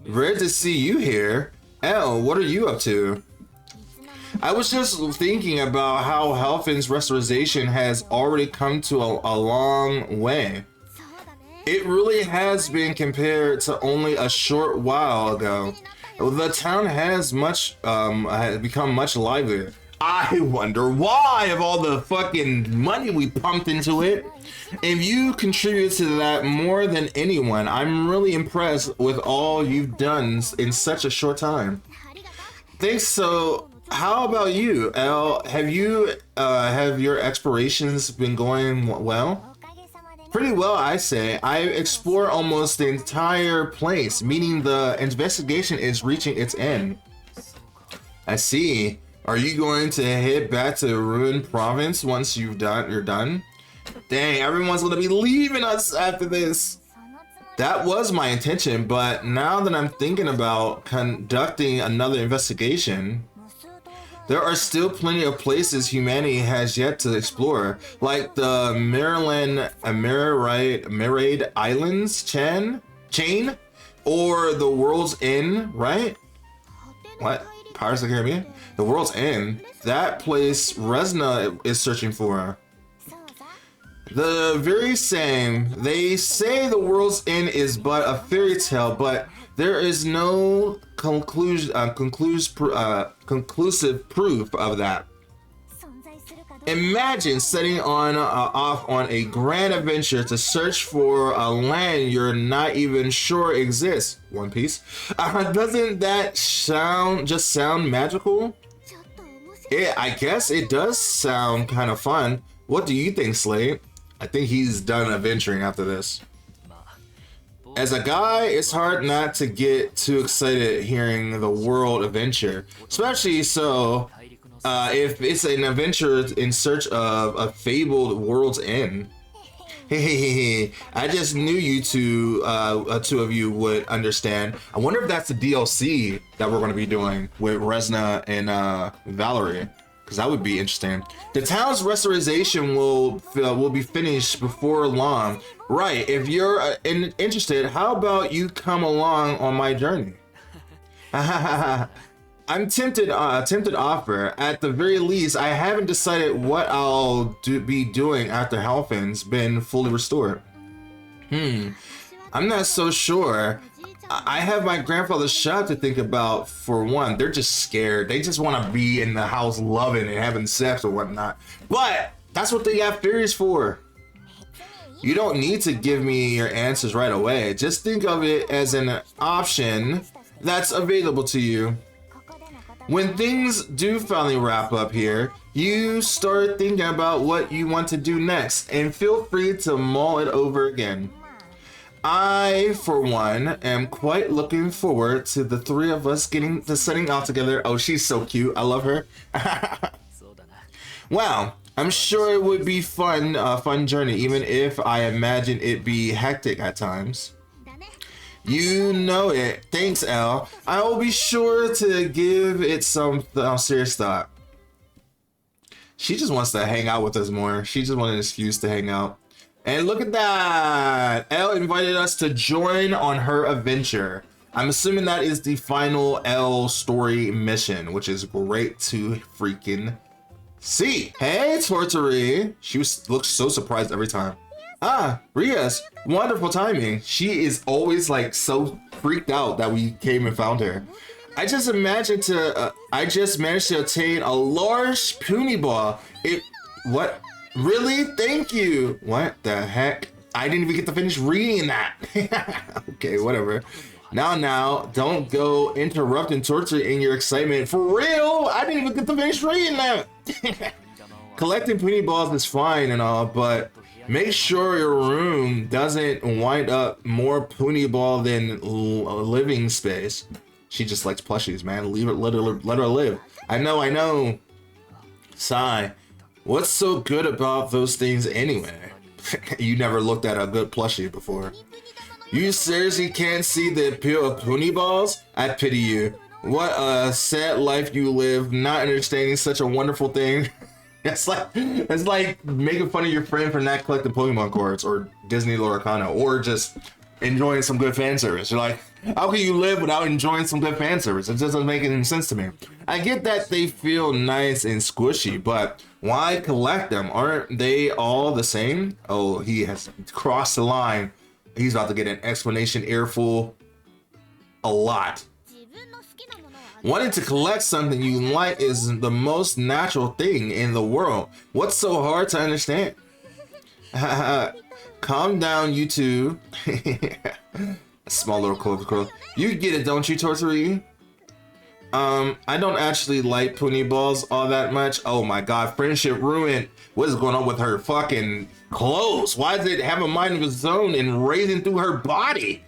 Rare to see you here. Elle, what are you up to? I was just thinking about how Helfin's restoration has already come to a long way. It really has been compared to only a short while ago. The town has become much livelier. I wonder why, of all the fucking money we pumped into it. If you contribute to that more than anyone, I'm really impressed with all you've done in such a short time. Thanks. So how about you, Elle? Have your explorations been going well? Pretty well, I say. I explore almost the entire place, meaning the investigation is reaching its end. I see. Are you going to head back to Ruined Province once you're done? Dang, everyone's gonna be leaving us after this. That was my intention, but now that I'm thinking about conducting another investigation, there are still plenty of places humanity has yet to explore, like the Marade Islands chain, or the World's End, right? What? Pirates of the Caribbean? The World's End? That place Resna is searching for. The very same. They say the World's End is but a fairy tale, but there is no conclusive proof of that. Imagine setting off on a grand adventure to search for a land you're not even sure exists. One Piece. Doesn't that sound magical? I guess it does sound kind of fun. What do you think, Slade? I think he's done adventuring after this. As a guy, it's hard not to get too excited hearing the world adventure, especially so if it's an adventure in search of a fabled world's end. Hey, I just knew you two of you would understand. I wonder if that's the DLC that we're going to be doing with Resna and Valerie, because that would be interesting. The town's restoration will be finished before long. Right, if you're interested, how about you come along on my journey? I'm tempted offer. At the very least, I haven't decided what I'll be doing after Helfin's been fully restored. I'm not so sure. I have my grandfather's shop to think about for one. They're just scared. They just want to be in the house loving and having sex or whatnot. But that's what they have fairies for. You don't need to give me your answers right away. Just think of it as an option that's available to you. When things do finally wrap up here, you start thinking about what you want to do next, and feel free to mull it over again. I, for one, am quite looking forward to the three of us setting out together. Oh, she's so cute. I love her. Wow, I'm sure it would be fun, fun journey, even if I imagine it be hectic at times. You know it. Thanks, Elle. I will be sure to give it some serious thought. She just wants to hang out with us more. She just wanted an excuse to hang out. And look at that! Elle invited us to join on her adventure. I'm assuming that is the final Elle story mission, which is great to freaking see. Hey, Tortori! She looks so surprised every time. Ah, Rias, wonderful timing. She is always like so freaked out that we came and found her. I just managed to obtain a large puny ball. What? Really? Thank you. What the heck? I didn't even get to finish reading that. Okay, whatever. Now, don't go interrupting Torture in your excitement. For real? I didn't even get to finish reading that. Collecting puny balls is fine and all, but make sure your room doesn't wind up more puny ball than living space. She just likes plushies, man. Let her live. I know. Sigh. What's so good about those things anyway? You never looked at a good plushie before. You seriously can't see the appeal of puny balls? I pity you. What a sad life you live, not understanding such a wonderful thing. It's like making fun of your friend for not collecting Pokemon cards or Disney Loracana or just enjoying some good fan service. You're like, how can you live without enjoying some good fan service? It doesn't make any sense to me. I get that they feel nice and squishy, but why collect them? Aren't they all the same? Oh, he has crossed the line. He's about to get an explanation earful a lot. Wanting to collect something you like is the most natural thing in the world. What's so hard to understand? Calm down, you two. Small little curl. You get it, don't you, Tortori? I don't actually like puny balls all that much. Oh my god, friendship ruined. What is going on with her fucking clothes? Why does it have a mind of its own and raising through her body?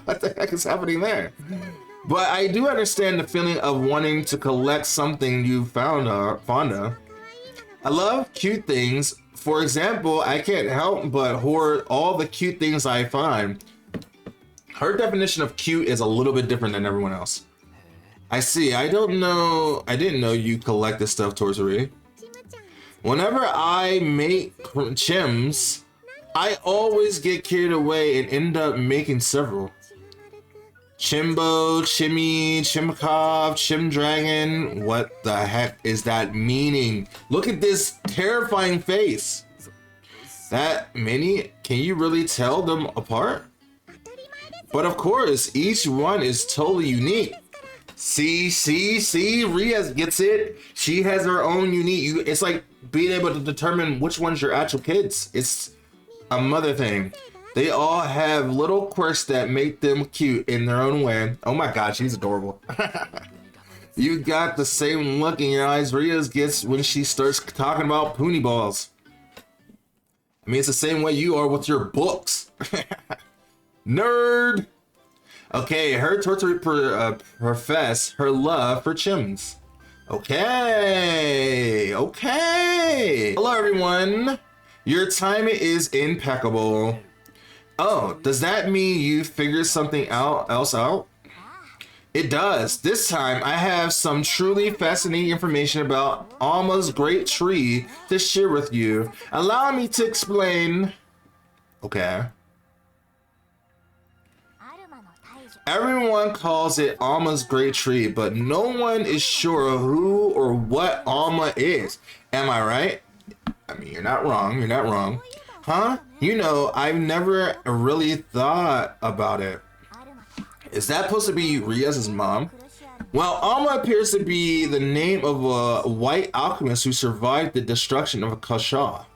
What the heck is happening there? But I do understand the feeling of wanting to collect something you found fond of. I love cute things. For example, I can't help but hoard all the cute things I find. Her definition of cute is a little bit different than everyone else. I see. I didn't know you collect this stuff, Tortori. Whenever I make chims, I always get carried away and end up making several. Chimbo, Chimmy, Chimkov, Chimdragon. What the heck is that meaning? Look at this terrifying face. That many? Can you really tell them apart? But of course, each one is totally unique. See, Ria gets it. She has her own unique. It's like being able to determine which one's your actual kids. It's a mother thing. They all have little quirks that make them cute in their own way. Oh my god, she's adorable. You got the same look in your eyes Ria's gets when she starts talking about puny balls. I mean, it's the same way you are with your books. Nerd! Okay, her Tortori profess her love for chims. Okay. Hello, everyone. Your timing is impeccable. Oh, does that mean you figured something else out? It does. This time, I have some truly fascinating information about Alma's great tree to share with you. Allow me to explain. Okay. Everyone calls it Alma's great tree, but no one is sure who or what Alma is. Am I right? I mean, you're not wrong. Huh? You know, I've never really thought about it. Is that supposed to be Ria's mom? Well, Alma appears to be the name of a white alchemist who survived the destruction of Kasha.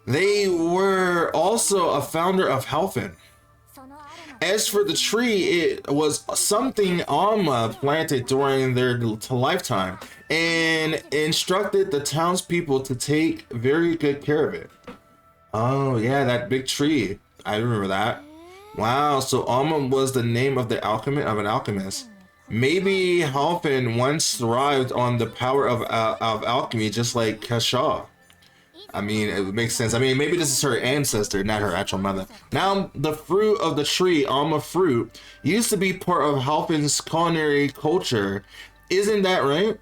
They were also a founder of Halfin. As for the tree, it was something Alma planted during their lifetime and instructed the townspeople to take very good care of it. Oh yeah, that big tree. I remember that. Wow, so Alma was the name of an alchemist. Maybe Halfin once thrived on the power of alchemy, just like Kasha. I mean, it makes sense. I mean, maybe this is her ancestor, not her actual mother. Now, the fruit of the tree, Alma fruit, used to be part of Halfin's culinary culture. Isn't that right?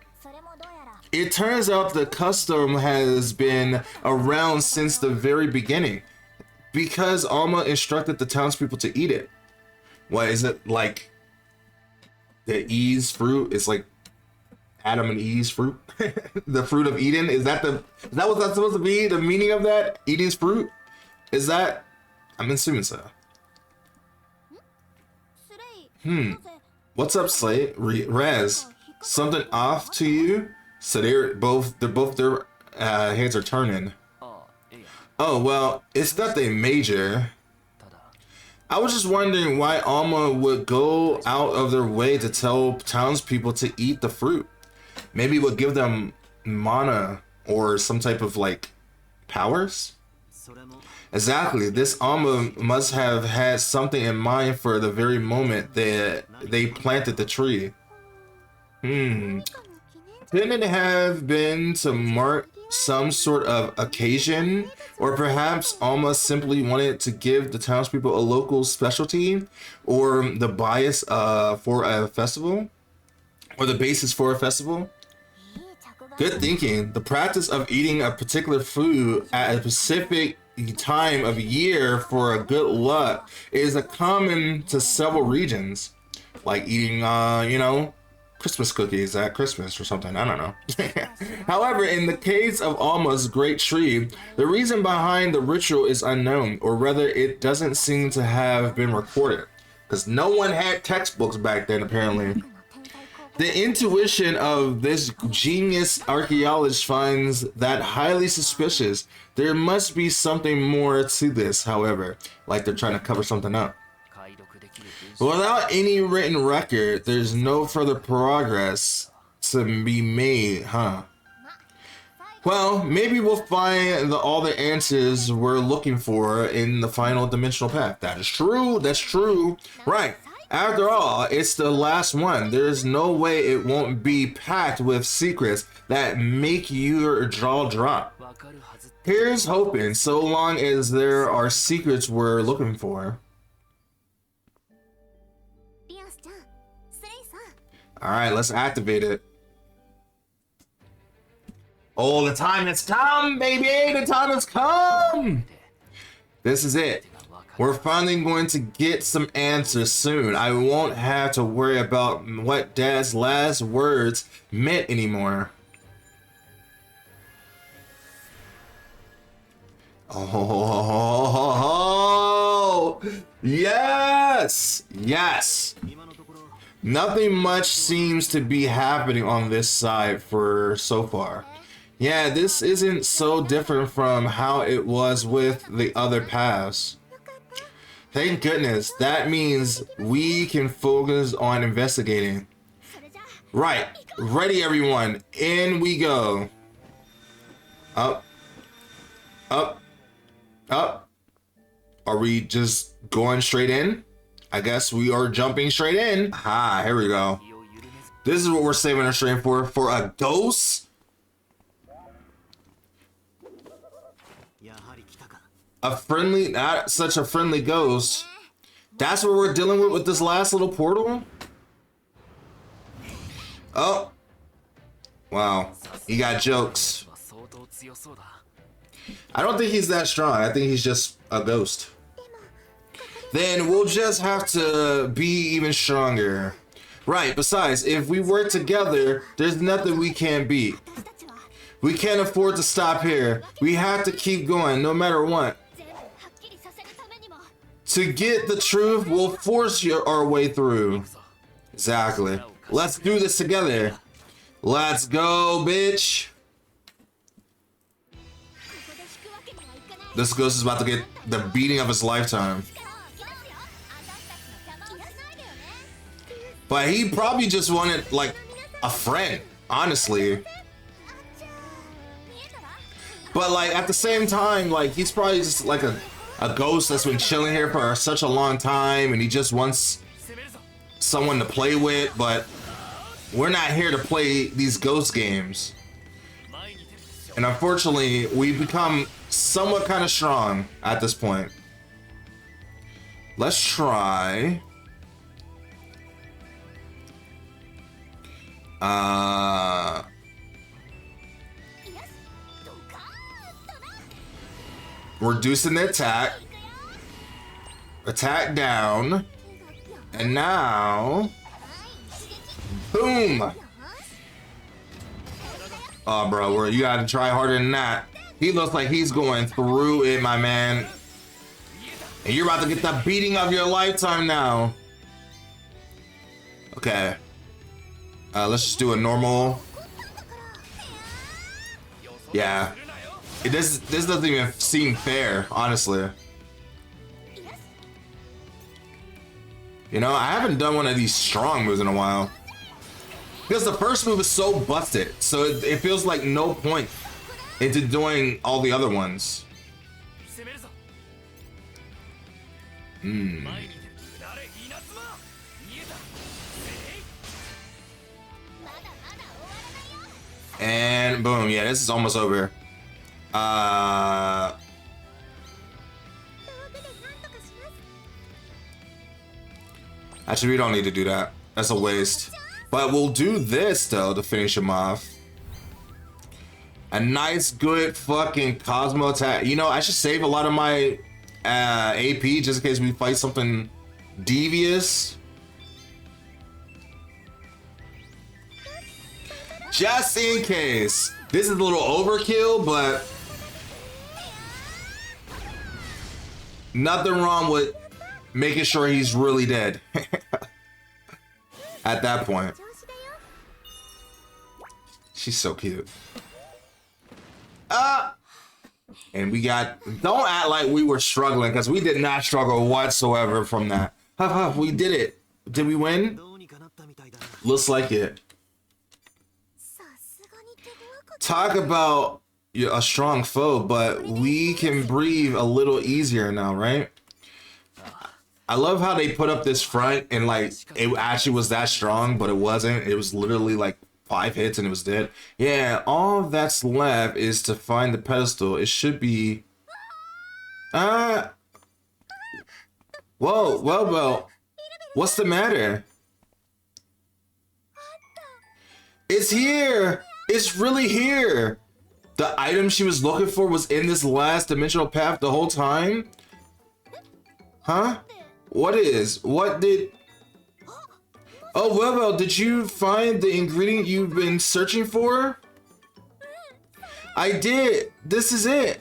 It turns out the custom has been around since the very beginning, because Alma instructed the townspeople to eat it. What is it, like the Eve's fruit? It's like Adam and Eve's fruit. The fruit of Eden. Is that what that's supposed to be? The meaning of that? Eden's fruit? Is that? I'm assuming so. What's up, Slate? Rez, something off to you? So their heads are turning. Oh well, it's nothing major. I was just wondering why Alma would go out of their way to tell townspeople to eat the fruit. Maybe it would give them mana or some type of like powers. Exactly. This Alma must have had something in mind for the very moment that they planted the tree. Couldn't it have been to mark some sort of occasion? Or perhaps Alma simply wanted to give the townspeople a local specialty, or the bias for a festival, or the basis for a festival? Good thinking. The practice of eating a particular food at a specific time of year for a good luck is a common to several regions, like eating, you know, Christmas cookies at Christmas or something. I don't know. However, in the case of Alma's great tree, the reason behind the ritual is unknown, or rather it doesn't seem to have been recorded, because no one had textbooks back then apparently. The intuition of this genius archaeologist finds that highly suspicious. There must be something more to this, however, like they're trying to cover something up. Without any written record, there's no further progress to be made, huh? Well, maybe we'll find all the answers we're looking for in the final dimensional path. That is true, that's true. Right, after all, it's the last one. There's no way it won't be packed with secrets that make your jaw drop. Here's hoping, so long as there are secrets we're looking for. Alright, let's activate it. Oh, the time has come, baby! The time has come! This is it. We're finally going to get some answers soon. I won't have to worry about what Dad's last words meant anymore. Oh, yes! Yes! Nothing much seems to be happening on this side for so far. Yeah, this isn't so different from how it was with the other paths. Thank goodness, that means we can focus on investigating. Right, ready everyone, in we go. Up, up, up. Are we just going straight in? I guess we are jumping straight in. Ah, here we go. This is what we're saving our strength for a ghost? A friendly, not such a friendly ghost. That's what we're dealing with this last little portal? Oh. Wow, he got jokes. I don't think he's that strong. I think he's just a ghost. Then we'll just have to be even stronger. Right, besides, if we work together, there's nothing we can't beat. We can't afford to stop here. We have to keep going, no matter what. To get the truth, we'll force our way through. Exactly. Let's do this together. Let's go, bitch. This ghost is about to get the beating of his lifetime. But he probably just wanted, like, a friend, honestly. But, like, at the same time, like, he's probably just, like, a ghost that's been chilling here for such a long time, and he just wants someone to play with, but we're not here to play these ghost games. And unfortunately, we've become somewhat kind of strong at this point. Let's try. Reducing the attack. Attack down. And now. Boom! Oh, bro, you gotta try harder than that. He looks like he's going through it, my man. And you're about to get the beating of your lifetime now. Okay. Let's just do a normal. Yeah. This doesn't even seem fair, honestly. You know, I haven't done one of these strong moves in a while. Because the first move is so busted, so it feels like no point into doing all the other ones. And boom, yeah, this is almost over. Actually, we don't need to do that. That's a waste. But we'll do this though to finish him off. A nice, good fucking Cosmo attack. You know, I should save a lot of my AP just in case we fight something devious. Just in case. This is a little overkill, but nothing wrong with making sure he's really dead. At that point. She's so cute. And we got, don't act like we were struggling, because we did not struggle whatsoever from that. We did it. Did we win? Looks like it. Talk about a strong foe, but we can breathe a little easier now, right? I love how they put up this front and like it actually was that strong, but it wasn't. It was literally like 5 hits and it was dead. Yeah, all that's left is to find the pedestal. It should be. Whoa, well. What's the matter? It's here. It's really here. The item she was looking for was in this last dimensional path the whole time? Huh? What did... Oh, well, did you find the ingredient you've been searching for? I did. This is it.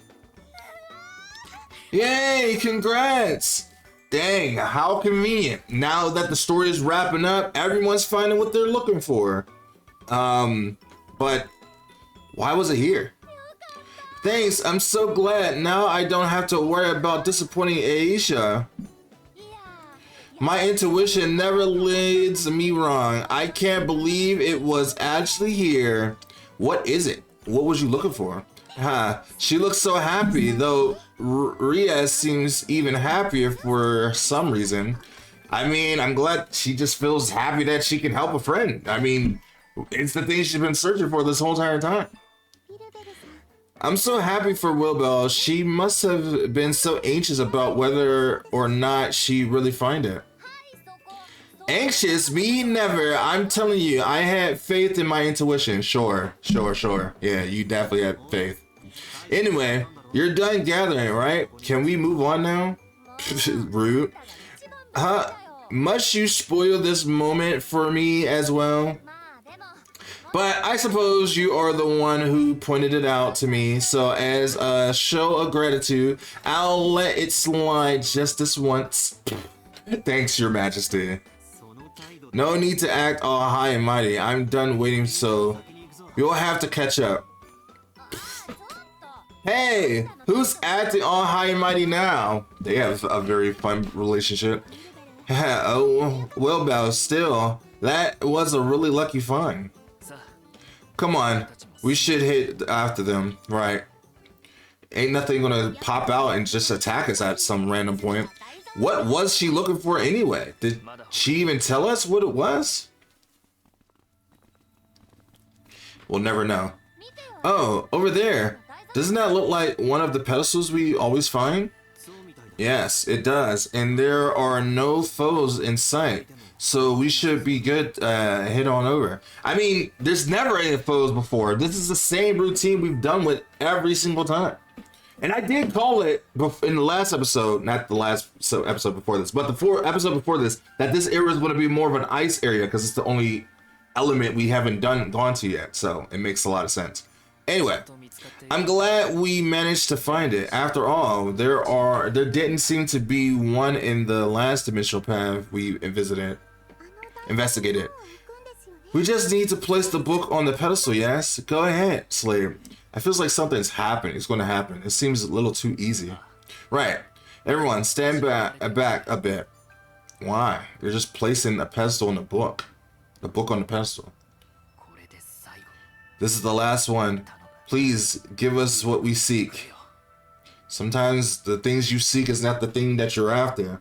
Yay, congrats. Dang, how convenient. Now that the story is wrapping up, everyone's finding what they're looking for. But why was it here? Thanks, I'm so glad. Now I don't have to worry about disappointing Aisha. My intuition never leads me wrong. I can't believe it was actually here. What is it? What was you looking for? She looks so happy, though Ria seems even happier for some reason. I mean, I'm glad she just feels happy that she can help a friend. I mean, it's the thing she's been searching for this whole entire time. I'm so happy for Wilbell. She must have been so anxious about whether or not she really find it. Anxious? Me? Never. I'm telling you, I had faith in my intuition. Sure. Yeah, you definitely had faith. Anyway, you're done gathering, right? Can we move on now? Rude. Must you spoil this moment for me as well? But I suppose you are the one who pointed it out to me, so as a show of gratitude, I'll let it slide just this once. Thanks, Your Majesty. No need to act all high and mighty. I'm done waiting, so you'll have to catch up. Hey, who's acting all high and mighty now? They have a very fun relationship. Oh, well, still, that was a really lucky find. Come on, we should hit after them, right? Ain't nothing gonna pop out and just attack us at some random point. What was she looking for anyway? Did she even tell us what it was? We'll never know. Oh, over there. Doesn't that look like one of the pedestals we always find? Yes, it does. And there are no foes in sight. So we should be good head on over. I mean, there's never any foes before. This is the same routine we've done with every single time. And I did call it in the last episode, not the last episode before this, but the episode before this, that this area is going to be more of an ice area because it's the only element we haven't gone to yet. So it makes a lot of sense. Anyway, I'm glad we managed to find it. After all, there didn't seem to be one in the last dimensional path we investigated. We just need to place the book on the pedestal, yes? Go ahead, Slave. I feels like something's happening. It's going to happen. It seems a little too easy. Right. Everyone, stand back a bit. Why? They're just placing a pedestal on the book. The book on the pedestal. This is the last one. Please give us what we seek. Sometimes the things you seek is not the thing that you're after.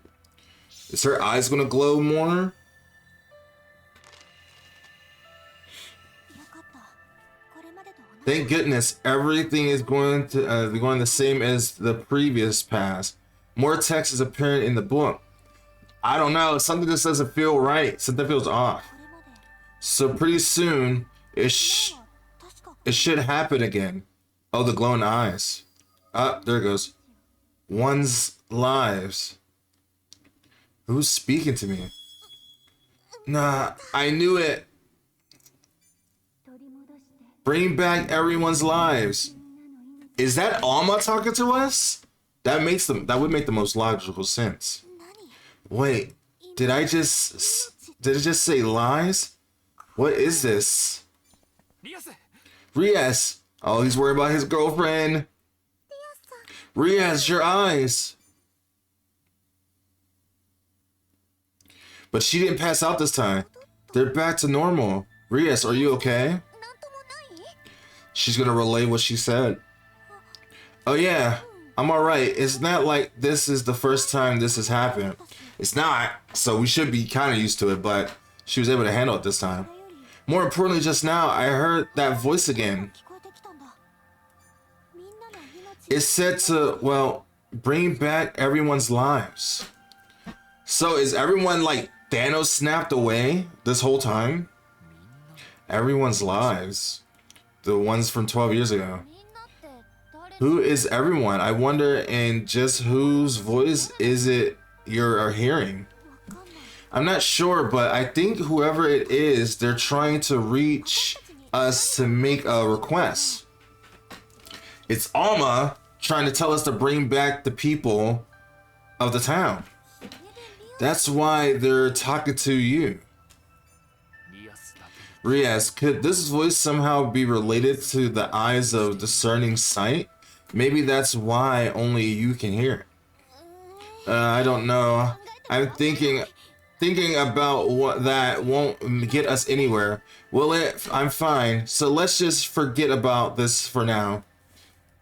Is her eyes going to glow more? Thank goodness everything is going to be going the same as the previous pass. More text is apparent in the book. I don't know. Something just doesn't feel right. Something feels off. So pretty soon, it should happen again. Oh, the glowing eyes. Ah, there it goes. One's lives. Who's speaking to me? Nah, I knew it. Bring back everyone's lives. Is that Alma talking to us? That would make the most logical sense. Wait, did it just say lies? What is this? Rias. Oh, he's worried about his girlfriend. Rias, your eyes. But she didn't pass out this time. They're back to normal. Rias, are you okay? She's gonna relay what she said. Oh yeah, I'm alright. It's not like this is the first time this has happened. It's not, so we should be kind of used to it, but she was able to handle it this time. More importantly, just now, I heard that voice again. It said to, well, bring back everyone's lives. So is everyone like Thanos snapped away this whole time? Everyone's lives. The ones from 12 years ago. Who is everyone? I wonder, and just whose voice is it you're hearing? I'm not sure, but I think whoever it is, they're trying to reach us to make a request. It's Alma trying to tell us to bring back the people of the town. That's why they're talking to you. Rias, could this voice somehow be related to the eyes of discerning sight? Maybe that's why only you can hear it. I don't know. I'm thinking about what that won't get us anywhere. Will it? I'm fine. So let's just forget about this for now.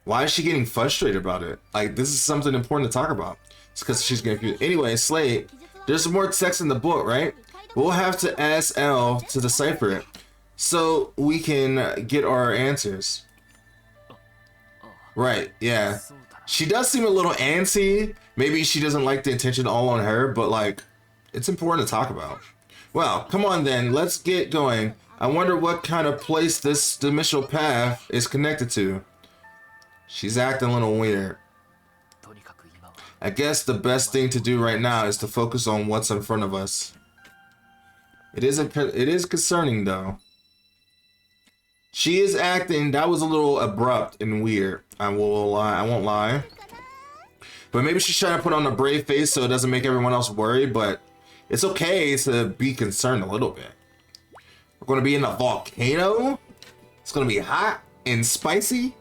Why is she getting frustrated about it? Like, this is something important to talk about. It's because she's confused. Anyway, Slade, there's more text in the book, right? We'll have to ask L to decipher it so we can get our answers. Right, yeah. She does seem a little antsy. Maybe she doesn't like the attention all on her, but like, it's important to talk about. Well, come on then, let's get going. I wonder what kind of place this dimensional path is connected to. She's acting a little weird. I guess the best thing to do right now is to focus on what's in front of us. It is concerning though. She is acting, that was a little abrupt and weird. I won't lie. But maybe she's trying to put on a brave face so it doesn't make everyone else worry, but it's okay to be concerned a little bit. We're gonna be in a volcano. It's gonna be hot and spicy.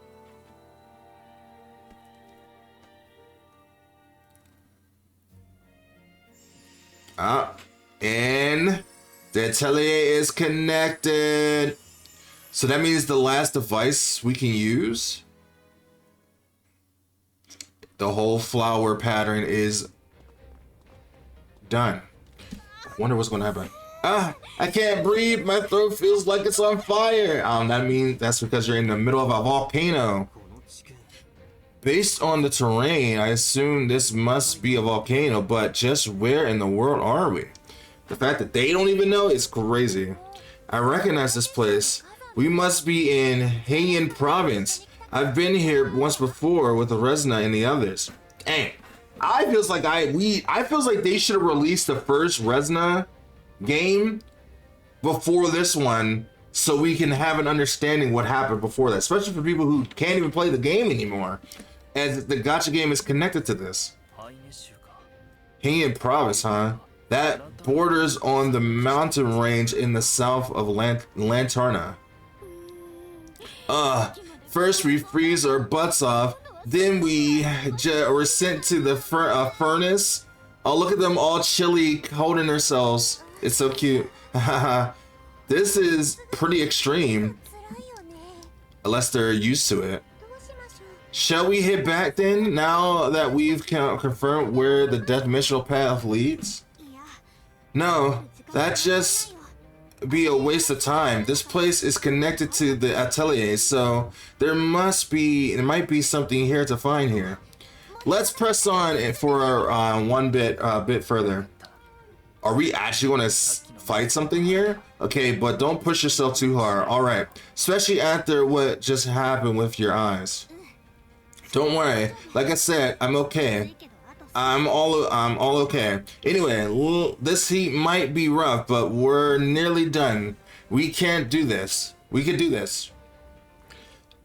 And the Atelier is connected. So that means the last device we can use. The whole flower pattern is done. I wonder what's gonna happen. Ah, I can't breathe. My throat feels like it's on fire. That means that's because you're in the middle of a volcano. Based on the terrain, I assume this must be a volcano, but just where in the world are we? The fact that they don't even know is crazy. I recognize this place. We must be in Heian province. I've been here once before with the Resna and the others. Dang. I feels like they should have released the first Resna game before this one so we can have an understanding what happened before that, especially for people who can't even play the game anymore, as the gacha game is connected to this. Heian province, huh? That borders on the mountain range in the south of Lanterna. First we freeze our butts off, then we're sent to the furnace. Oh, look at them all chilly, holding themselves. It's so cute. This is pretty extreme, unless they're used to it. Shall we head back then, now that we've confirmed where the death missional path leads? No, that just be a waste of time. This place is connected to the Atelier, so there might be something here to find here. Let's press on for one bit further. Are we actually going to fight something here? Okay, but don't push yourself too hard. All right, especially after what just happened with your eyes. Don't worry. Like I said, I'm okay. I'm all okay. Anyway, this heat might be rough, but we're nearly done. We can't do this. We could do this.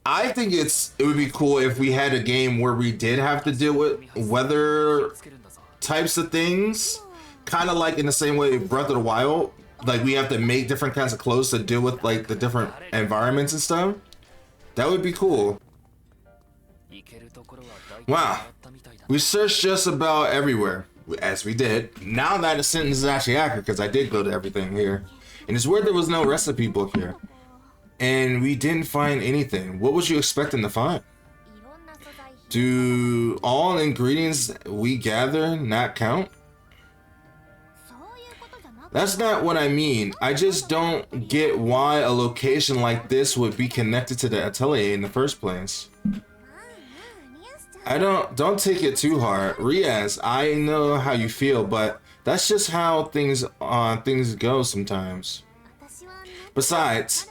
I think it would be cool if we had a game where we did have to deal with weather types of things, kind of like in the same way Breath of the Wild. Like we have to make different kinds of clothes to deal with like the different environments and stuff. That would be cool. Wow, we searched just about everywhere, as we did. Now that the sentence is actually accurate, because I did go to everything here. And it's weird there was no recipe book here. And we didn't find anything. What was you expecting to find? Do all ingredients we gather not count? That's not what I mean. I just don't get why a location like this would be connected to the Atelier in the first place. Don't take it too hard. Riaz, I know how you feel, but that's just how things go sometimes. Besides,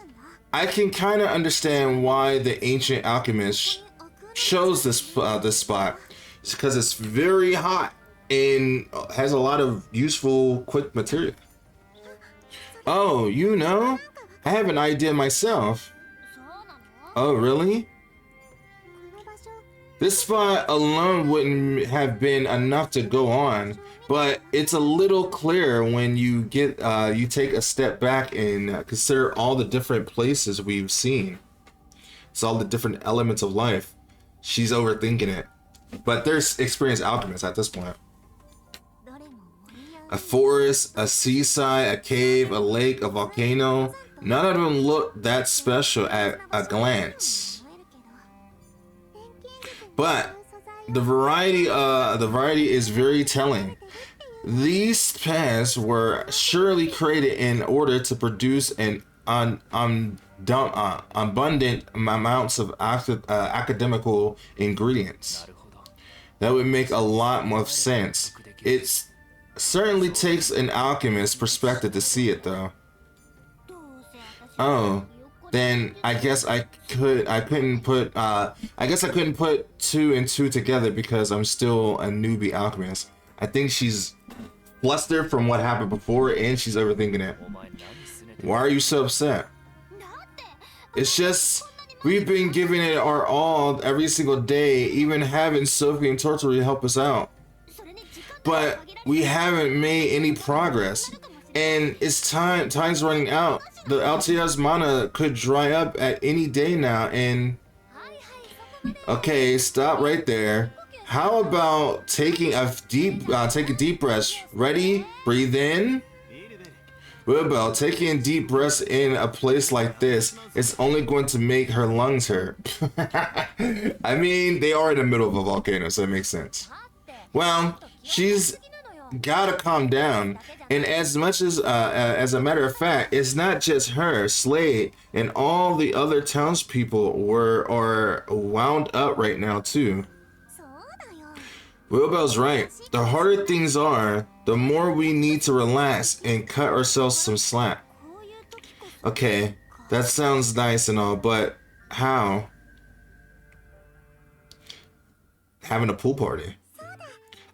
I can kind of understand why the ancient alchemist chose this spot. It's because it's very hot and has a lot of useful quick material. Oh, you know? I have an idea myself. Oh, really? This spot alone wouldn't have been enough to go on, but it's a little clearer when you take a step back and consider all the different places we've seen. It's all the different elements of life. She's overthinking it, but there's experienced alchemists at this point. A forest, a seaside, a cave, a lake, a volcano. None of them look that special at a glance. But the variety is very telling. These paths were surely created in order to produce an abundant amounts of academical ingredients. That would make a lot more sense. It certainly takes an alchemist's perspective to see it, though. Oh. Then I guess I couldn't put two and two together because I'm still a newbie alchemist. I think she's flustered from what happened before and she's overthinking it. Why are you so upset? It's just we've been giving it our all every single day, even having Sophie and Tortori help us out. But we haven't made any progress. And it's time's running out. The LTS mana could dry up at any day now, and okay, stop right there. How about taking a deep breath? Ready? Breathe in. What about taking deep breaths in a place like this? It's only going to make her lungs hurt. I mean, they are in the middle of a volcano, so it makes sense. Well, she's gotta calm down. And as much as a matter of fact, it's not just her, Slade, and all the other townspeople are wound up right now too. Wilbel's right. The harder things are, the more we need to relax and cut ourselves some slack. Okay, that sounds nice and all, but how? Having a pool party.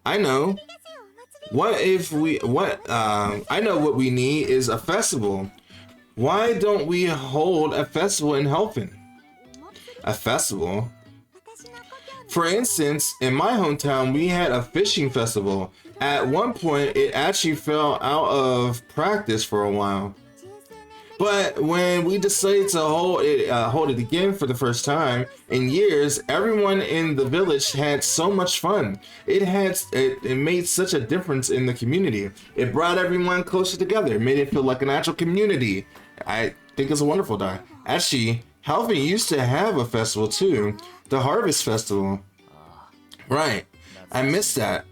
I know. I know what we need is a festival. Why don't we hold a festival in Helping? A festival? For instance, in my hometown, we had a fishing festival. At one point, it actually fell out of practice for a while. But when we decided to hold it again for the first time in years, everyone in the village had so much fun. It made such a difference in the community. It brought everyone closer together. It made it feel like an actual community. I think it's a wonderful day. Actually, Helping used to have a festival too, the Harvest Festival. Right, I missed that.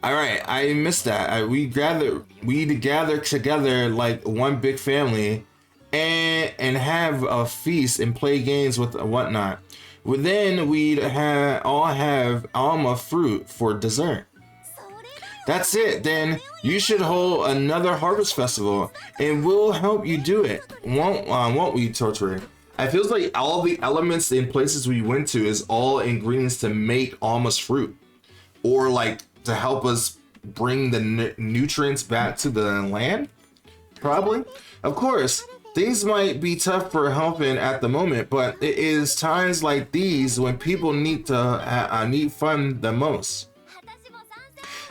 All right, I missed that. We gather together like one big family, and have a feast and play games with whatnot. Then we'd all have alma fruit for dessert. That's it. Then you should hold another harvest festival, and we'll help you do it. Won't we, Torture? I feels like all the elements in places we went to is all ingredients to make almost fruit, or like to help us bring the nutrients back to the land. Probably. Of course, things might be tough for Helping at the moment, but it is times like these when people need fun the most.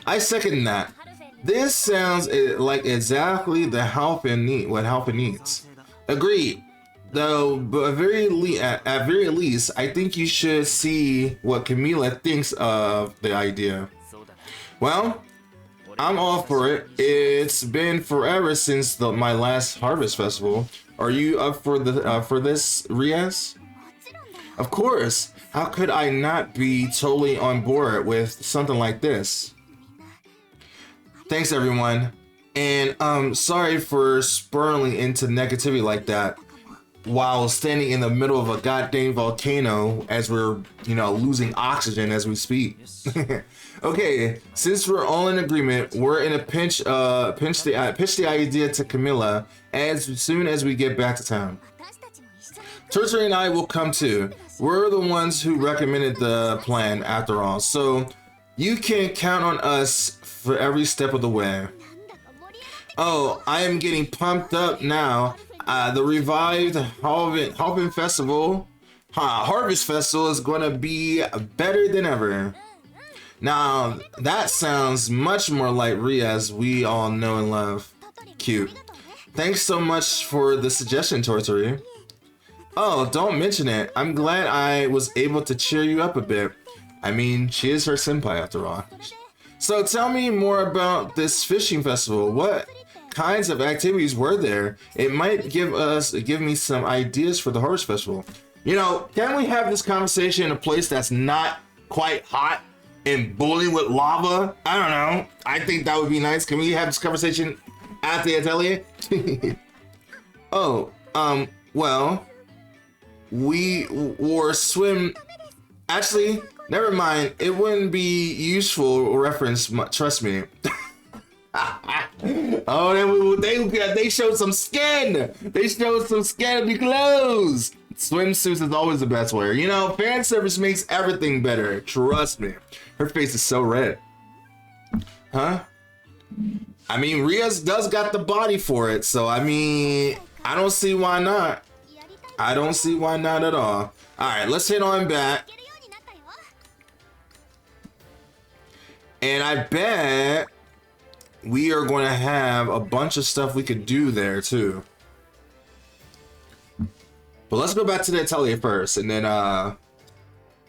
I second that. This sounds like exactly what Helping needs. Agreed. Though, but at very least, I think you should see what Camila thinks of the idea. Well, I'm all for it. It's been forever since my last Harvest Festival. Are you up for this, Riaz? Of course. How could I not be totally on board with something like this? Thanks, everyone. And sorry for spiraling into negativity like that while standing in the middle of a goddamn volcano as we're, losing oxygen as we speak. Okay, since we're all in agreement, we're in a pitch the idea to Camilla as soon as we get back to town. Torture and I will come too. We're the ones who recommended the plan after all, so you can count on us for every step of the way. Oh, I am getting pumped up now. The revived Harvest Festival is going to be better than ever. Now, that sounds much more like Riaz we all know and love. Cute. Thanks so much for the suggestion, Tortori. Oh, don't mention it. I'm glad I was able to cheer you up a bit. I mean, she is her senpai after all. So tell me more about this fishing festival. What kinds of activities were there? It might give me some ideas for the Harvest Festival. Can we have this conversation in a place that's not quite hot and boiling with lava? I don't know. I think that would be nice. Can we have this conversation at the atelier? Well, we wore swim. Actually, never mind. It wouldn't be useful reference. Trust me. Oh, they showed some skin. They showed some skin of your clothes. Swimsuits is always the best way. Fan service makes everything better. Trust me. Her face is so red. Huh? I mean, Riaz does got the body for it, so I mean, I don't see why not. I don't see why not at all. Alright, let's head on back. And I bet we are going to have a bunch of stuff we could do there too. But let's go back to the atelier first and then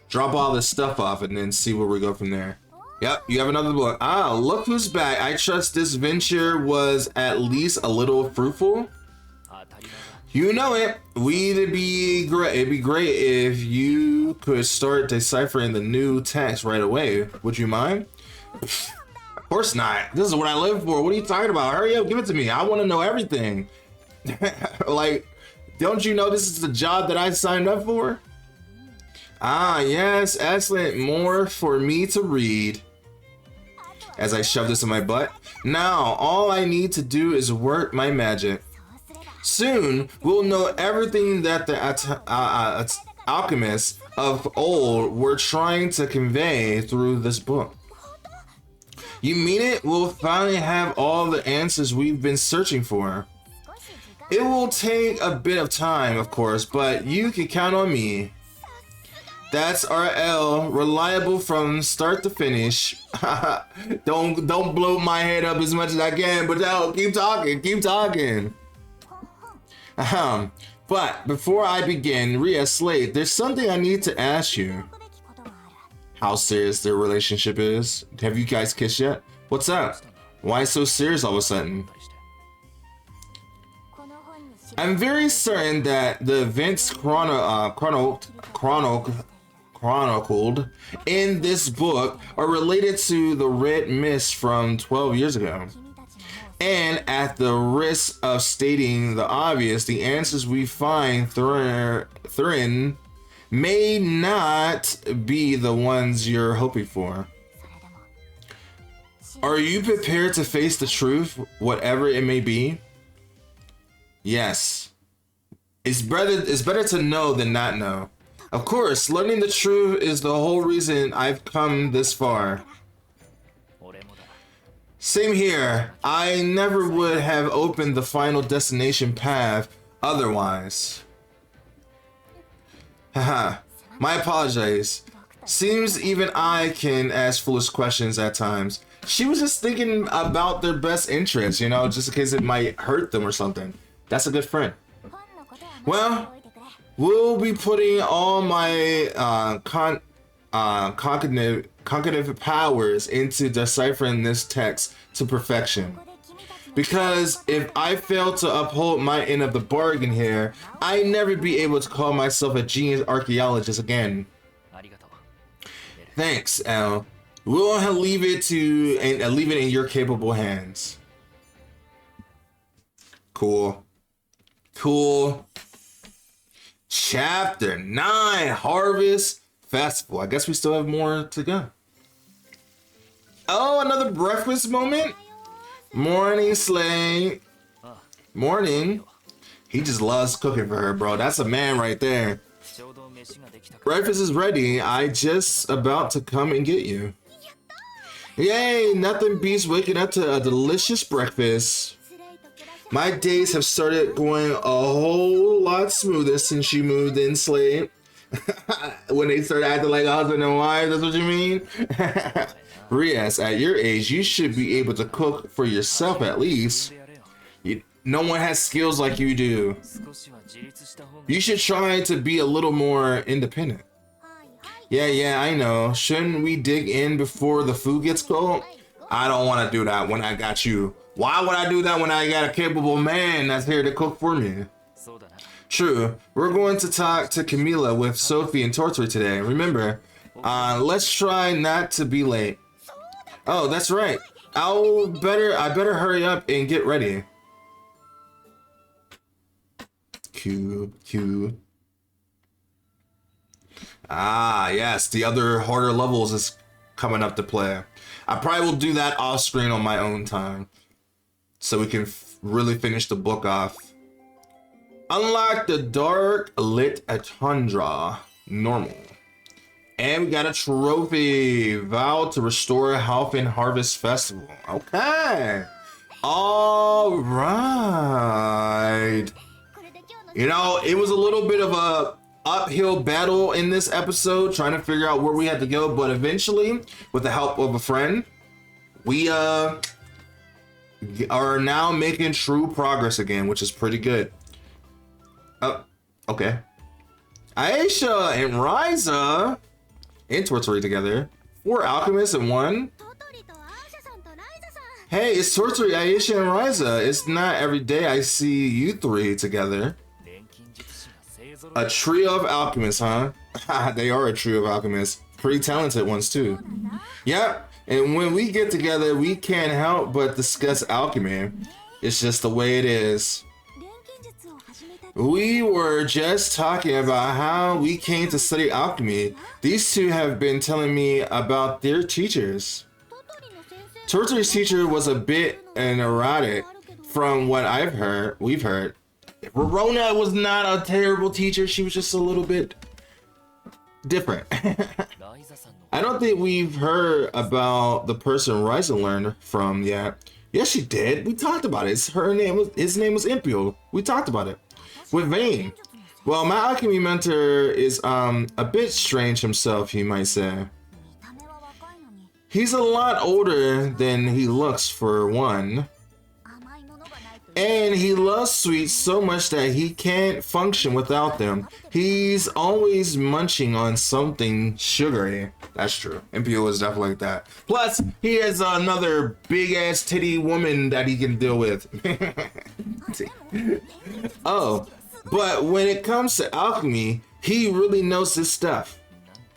drop all this stuff off and then see where we go from there. Yep, you have another book. Ah, look who's back. I trust this venture was at least a little fruitful. You know it. It'd be great if you could start deciphering the new text right away. Would you mind? Of course not. This is what I live for. What are you talking about? Hurry up, give it to me. I want to know everything. Like, don't you know this is the job that I signed up for? Ah, yes, excellent. More for me to read. As I shove this in my butt. Now, all I need to do is work my magic. Soon, we'll know everything that the alchemists of old were trying to convey through this book. You mean it? We'll finally have all the answers we've been searching for. It will take a bit of time, of course, but you can count on me. That's RL, reliable from start to finish. Don't blow my head up as much as I can, but no, keep talking. But before I begin, Ria Slate, there's something I need to ask you. How serious their relationship is? Have you guys kissed yet? What's up? Why so serious all of a sudden? I'm very certain that the events chronicled in this book are related to the red mist from 12 years ago. And at the risk of stating the obvious, the answers we find therein may not be the ones you're hoping for. Are you prepared to face the truth, whatever it may be? Yes. It's better to know than not know. Of course, learning the truth is the whole reason I've come this far. Same here. I never would have opened the final destination path otherwise. Haha. My apologies. Seems even I can ask foolish questions at times. She was just thinking about their best interests, you know, just in case it might hurt them or something. That's a good friend. Well, we'll be putting all my cognitive powers into deciphering this text to perfection. Because if I fail to uphold my end of the bargain here, I'd never be able to call myself a genius archaeologist again. Thanks, Al. We'll leave it in your capable hands. Cool. Chapter 9, Harvest Festival. I guess we still have more to go. Oh, another breakfast moment? Morning, Slay. Morning. He just loves cooking for her, bro. That's a man right there. Breakfast is ready. I just about to come and get you. Yay, nothing beats waking up to a delicious breakfast. My days have started going a whole lot smoother since you moved in, Slade. When they started acting like husband and wife, that's what you mean? Rias, at your age, you should be able to cook for yourself at least. No one has skills like you do. You should try to be a little more independent. Yeah, I know. Shouldn't we dig in before the food gets cold? I don't want to do that when I got you. Why would I do that when I got a capable man that's here to cook for me? True. We're going to talk to Camila with Sophie and Tortory today. Remember, let's try not to be late. Oh, that's right. I better hurry up and get ready. Q. Ah, yes, the other harder levels is coming up to play. I probably will do that off screen on my own time, so we can really finish the book off. Unlock the dark lit tundra, normal. And we got a trophy, vow to restore health in Harvest Festival. Okay. All right. You know, it was a little bit of a uphill battle in this episode, trying to figure out where we had to go, but eventually, with the help of a friend, we are now making true progress again, which is pretty good. Oh, okay. Aisha and Riza and Tortory together. 4 alchemists and 1. Hey, it's Tortory, Aisha, and Riza. It's not every day I see you 3 together. A trio of alchemists, huh? They are a trio of alchemists. Pretty talented ones too. Yep. And when we get together, we can't help but discuss alchemy. It's just the way it is. We were just talking about how we came to study alchemy. These two have been telling me about their teachers. Tortori's teacher was a bit erratic from what we've heard. Rorona was not a terrible teacher, she was just a little bit different. I don't think we've heard about the person Ryzen learned from yet. Yes, she did. We talked about it. His name was Impio. We talked about it. With Vayne. Well, my alchemy mentor is a bit strange himself, you might say. He's a lot older than he looks for one. And he loves sweets so much that he can't function without them. He's always munching on something sugary. That's true. Impio is definitely like that. Plus, he has another big ass titty woman that he can deal with. Oh, but when it comes to alchemy, he really knows his stuff.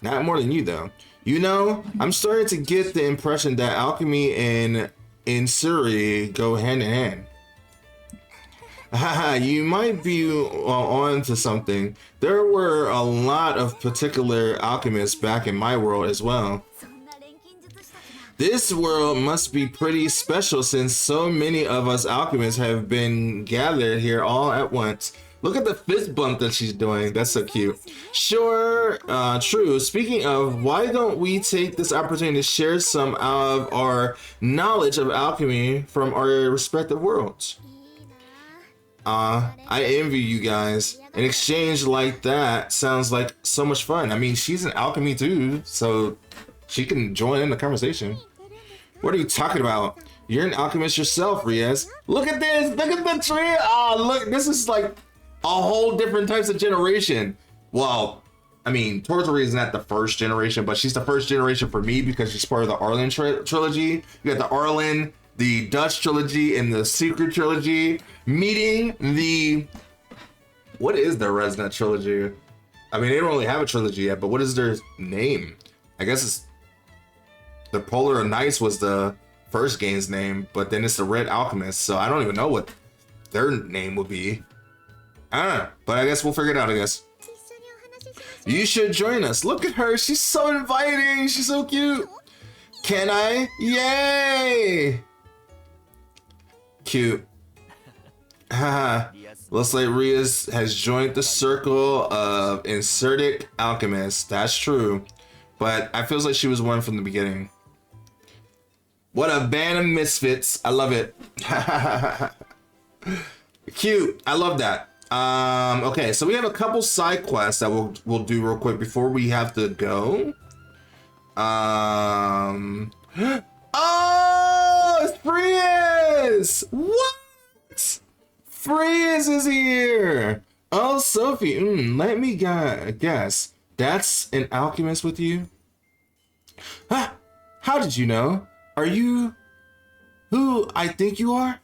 Not more than you though. You know, I'm starting to get the impression that alchemy and Insuri go hand in hand. Haha, you might be on to something. There were a lot of particular alchemists back in my world as well. This world must be pretty special since so many of us alchemists have been gathered here all at once. Look at the fist bump that she's doing. That's so cute. Sure, true. Speaking of, why don't we take this opportunity to share some of our knowledge of alchemy from our respective worlds? I envy you guys. An exchange like that sounds like so much fun. I mean, she's an alchemy too, so she can join in the conversation. What are you talking about? You're an alchemist yourself, Riaz. Look at this. Look at the tree. Oh, look. This is like a whole different types of generation. Well, I mean, Tortori is not the first generation, but she's the first generation for me because she's part of the Arlen trilogy. You got the Arlen, the Dutch trilogy, and the Secret trilogy meeting the... What is their Resonant trilogy? I mean, they don't really have a trilogy yet, but what is their name? I guess it's... The Polar Knights was the first game's name, but then it's the Red Alchemist, so I don't even know what their name would be. I don't know, but I guess we'll figure it out, I guess. You should join us. Look at her. She's so inviting. She's so cute. Can I? Yay! Cute. Haha. Looks like Riaz has joined the circle of inserted alchemists. That's true. But I feels like she was one from the beginning. What a band of misfits. I love it. Cute. I love that. Okay, so we have a couple side quests that we'll do real quick before we have to go. Oh, it's Frias! What? Frias is here! Oh, Sophie, let me guess. That's an alchemist with you? Huh? How did you know? Are you who I think you are?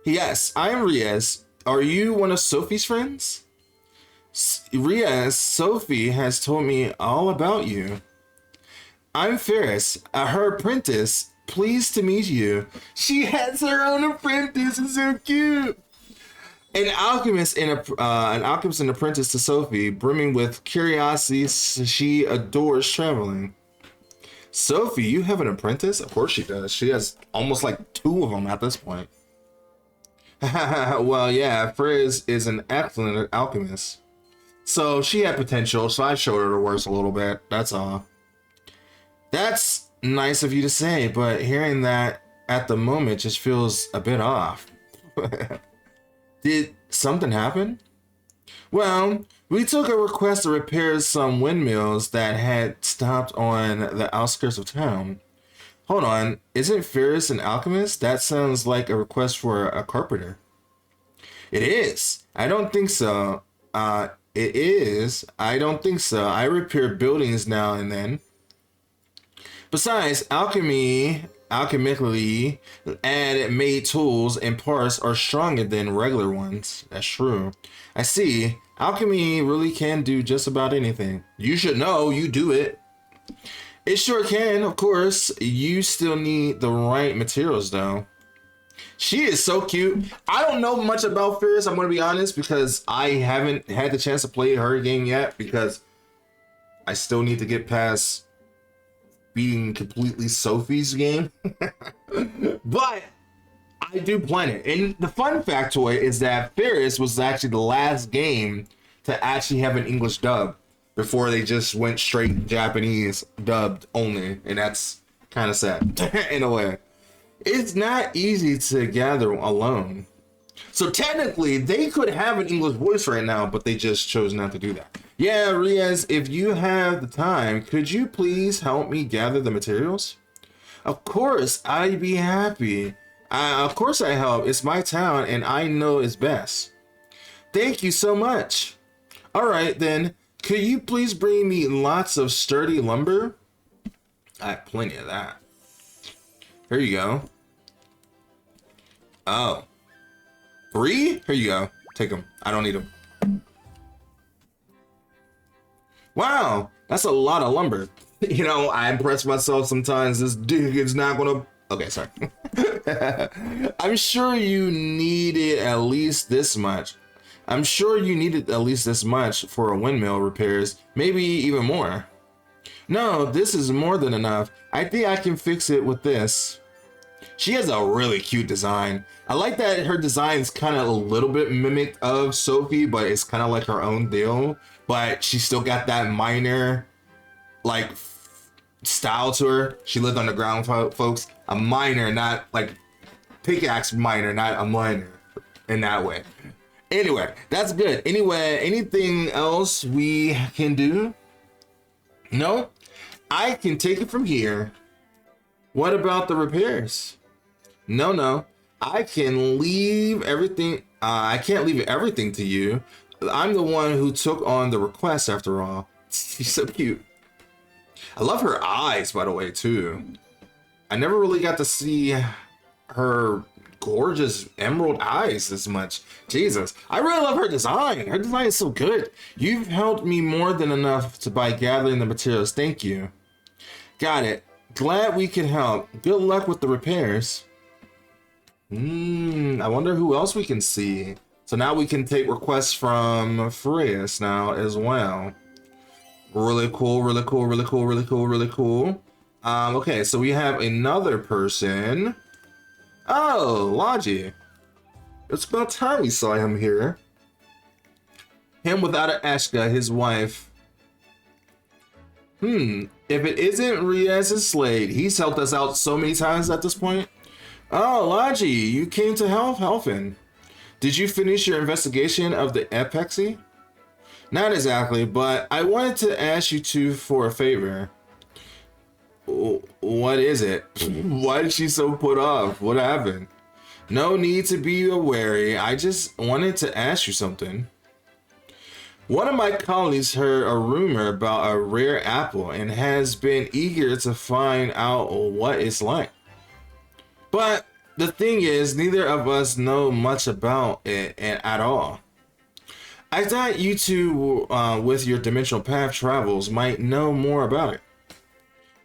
Yes, I am Riaz. Are you one of Sophie's friends? Riaz, Sophie has told me all about you. I'm Ferris, her apprentice. Pleased to meet you. She has her own apprentice. It's so cute. An alchemist and an apprentice to Sophie, brimming with curiosity. She adores traveling. Sophie, you have an apprentice? Of course she does. She has almost like 2 of them at this point. Well, yeah, Frizz is an excellent alchemist. So she had potential, so I showed her the works a little bit. That's all. That's nice of you to say, but hearing that at the moment just feels a bit off. Did something happen? Well, we took a request to repair some windmills that had stopped on the outskirts of town. Hold on, isn't Ferris an alchemist? That sounds like a request for a carpenter. It is. I don't think so. It is. I don't think so. I repair buildings now and then. Besides, alchemy alchemically and made tools and parts are stronger than regular ones. That's true. I see. Alchemy really can do just about anything. You should know, you do it. It sure can, of course. You still need the right materials though. She is so cute. I don't know much about Fierce, I'm gonna be honest, because I haven't had the chance to play her game yet, because I still need to get past beating completely Sophie's game. But I do plan it. And the fun factoid is that Fierce was actually the last game to actually have an English dub before they just went straight Japanese dubbed only. And that's kind of sad in a way. It's not easy to gather alone. So technically, they could have an English voice right now, but they just chose not to do that. Yeah, Riaz, if you have the time, could you please help me gather the materials? Of course, I'd be happy. Of course I help. It's my town, and I know it's best. Thank you so much. All right, then. Could you please bring me lots of sturdy lumber? I have plenty of that. Here you go. Oh. 3? Here you go. Take them. I don't need them. Wow. That's a lot of lumber. You know, I impress myself sometimes. This dude is not gonna... Okay, sorry. I'm sure you needed at least this much. I'm sure you needed at least this much for a windmill repairs. Maybe even more. No, this is more than enough. I think I can fix it with this. She has a really cute design. I like that her design's kind of a little bit mimicked of Sophie, but it's kind of like her own deal. But she still got that miner, like, style to her. She lived on the ground, folks. A miner, not like pickaxe miner, not a miner in that way. Anyway, that's good. Anyway, anything else we can do? No? I can take it from here. What about the repairs? No. I can leave everything. I can't leave everything to you. I'm the one who took on the request after all. She's so cute. I love her eyes, by the way, too. I never really got to see her gorgeous emerald eyes as much. Jesus, I really love her design. Her design is so good. You've helped me more than enough by gathering the materials. Thank you. Got it. Glad we could help. Good luck with the repairs. I wonder who else we can see. So now we can take requests from Frias now as well. Really cool, really cool, really cool, really cool, really cool. Okay, so we have another person. Oh, Logi. It's about time we saw him here. Him without Ashka, his wife. If it isn't Riaz's Slade, he's helped us out so many times at this point. Oh, Logi, you came to help Helfin. Did you finish your investigation of the Epexy? Not exactly, but I wanted to ask you two for a favor. What is it? Why is she so put off? What happened? No need to be wary. I just wanted to ask you something. One of my colleagues heard a rumor about a rare apple and has been eager to find out what it's like. But the thing is, neither of us know much about it at all. I thought you two, with your dimensional path travels, might know more about it.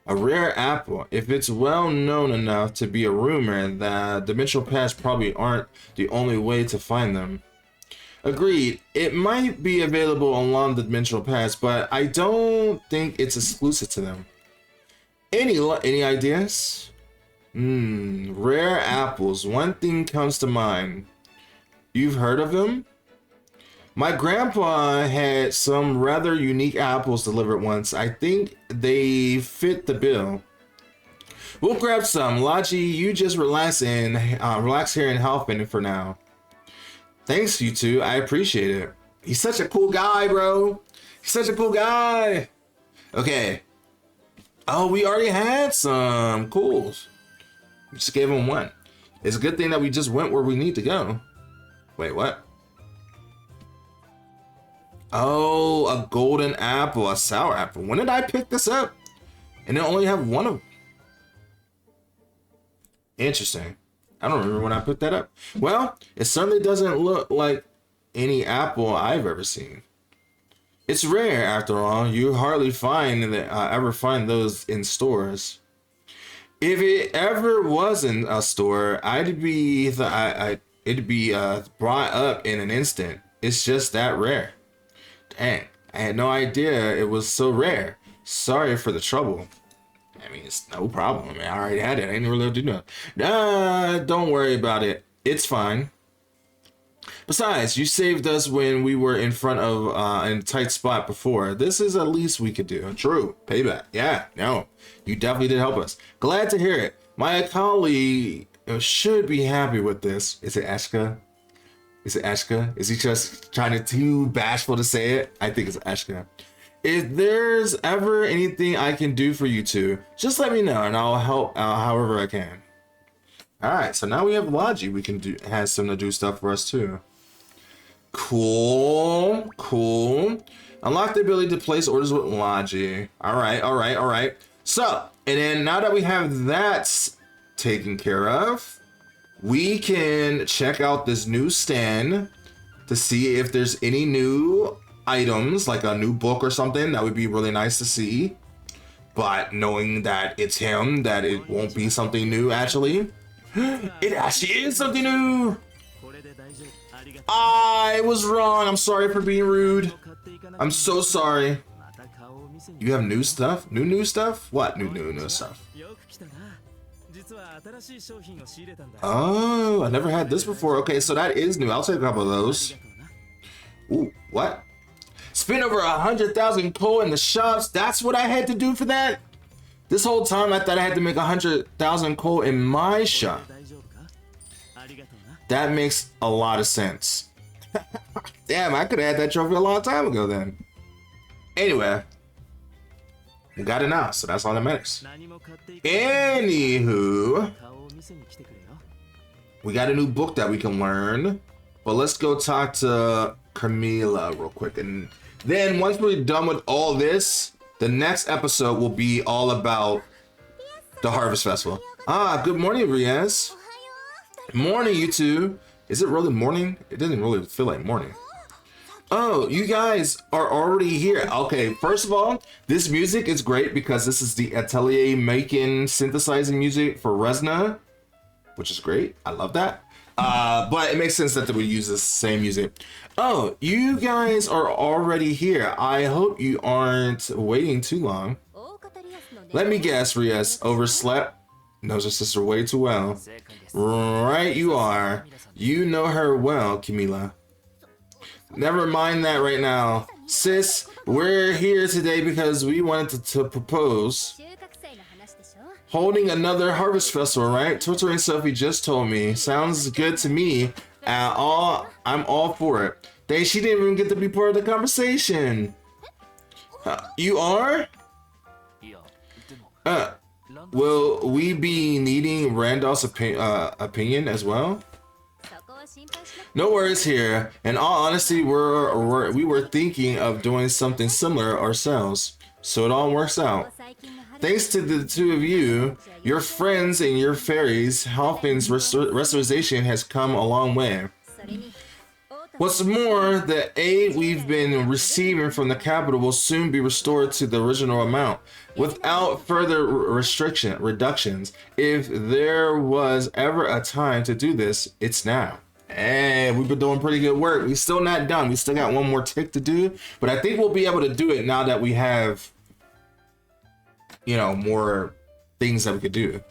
A rare apple. If it's well known enough to be a rumor, the dimensional paths probably aren't the only way to find them. Agreed. It might be available along the dimensional paths, but I don't think it's exclusive to them. Any ideas? Rare apples. One thing comes to mind. You've heard of them? My grandpa had some rather unique apples delivered once. I think they fit the bill. We'll grab some. Logi, you just relax here in Halfin for now. Thanks, you two. I appreciate it. He's such a cool guy, bro. He's such a cool guy. Okay. Oh, we already had some. Cool. We just gave him one. It's a good thing that we just went where we need to go. Wait, what? Oh, a golden apple, a sour apple. When did I pick this up? And I only have one of... Interesting. I don't remember when I put that up. Well, it certainly doesn't look like any apple I've ever seen. It's rare, after all. You hardly find that ever find those in stores. If it ever was in a store, it'd be brought up in an instant. It's just that rare. Dang, I had no idea it was so rare. Sorry for the trouble. I mean, it's no problem. I mean, I already had it. I didn't really do nothing. Don't worry about it. It's fine. Besides, you saved us when we were in front of in a tight spot before. This is the least we could do. True. Payback. Yeah, no. You definitely did help us. Glad to hear it. My colleague should be happy with this. Is it Ashka? Is it Ashka? Is he just trying to too bashful to say it? I think it's Ashka. If there's ever anything I can do for you two, just let me know and I'll help however I can. All right, so now we have Logi. We can do has some to do stuff for us too. Cool. Unlock the ability to place orders with Logi. All right. So, and then now that we have that taken care of, we can check out this new stand to see if there's any new items, like a new book or something. That would be really nice to see. But knowing that it's him, that it won't be something new actually. It actually is something new. I was wrong. I'm sorry for being rude. I'm so sorry. You have new stuff? New stuff? What new stuff? Oh, I never had this before. Okay, so that is new. I'll take a couple of those. Ooh, what? Spend over 100,000 coal in the shops. That's what I had to do for that? This whole time I thought I had to make 100,000 coal in my shop. That makes a lot of sense. Damn, I could have had that trophy a long time ago then. Anyway, we got it now, so that's all that matters. Anywho, we got a new book that we can learn, but let's go talk to Camila real quick. And then once we're done with all this, the next episode will be all about the Harvest Festival. Good morning, Riaz. Morning, you two. Is it really morning? It doesn't really feel like morning. Oh, you guys are already here. Okay, first of all, this music is great because this is the Atelier making synthesizing music for Resna, which is great. I love that. But it makes sense that they would use the same music. Oh, you guys are already here. I hope you aren't waiting too long. Let me guess, Rias overslept. Knows her sister way too well. Right, you are. You know her well, Camila. Never mind that right now. Sis, we're here today because we wanted to propose. Holding another harvest festival, right? Toto and Sophie just told me. Sounds good to me. I'm all for it. Dang, she didn't even get to be part of the conversation. You are? Will we be needing Randolph's opinion as well? No worries here. In all honesty, we were thinking of doing something similar ourselves, so it all works out. Thanks to the two of you, your friends and your fairies, Halfin's restoration has come a long way. What's more, the aid we've been receiving from the capital will soon be restored to the original amount, without further reductions. If there was ever a time to do this, it's now. And we've been doing pretty good work. We're still not done. We still got one more tick to do, but I think we'll be able to do it now that we have, you know, more things that we could do.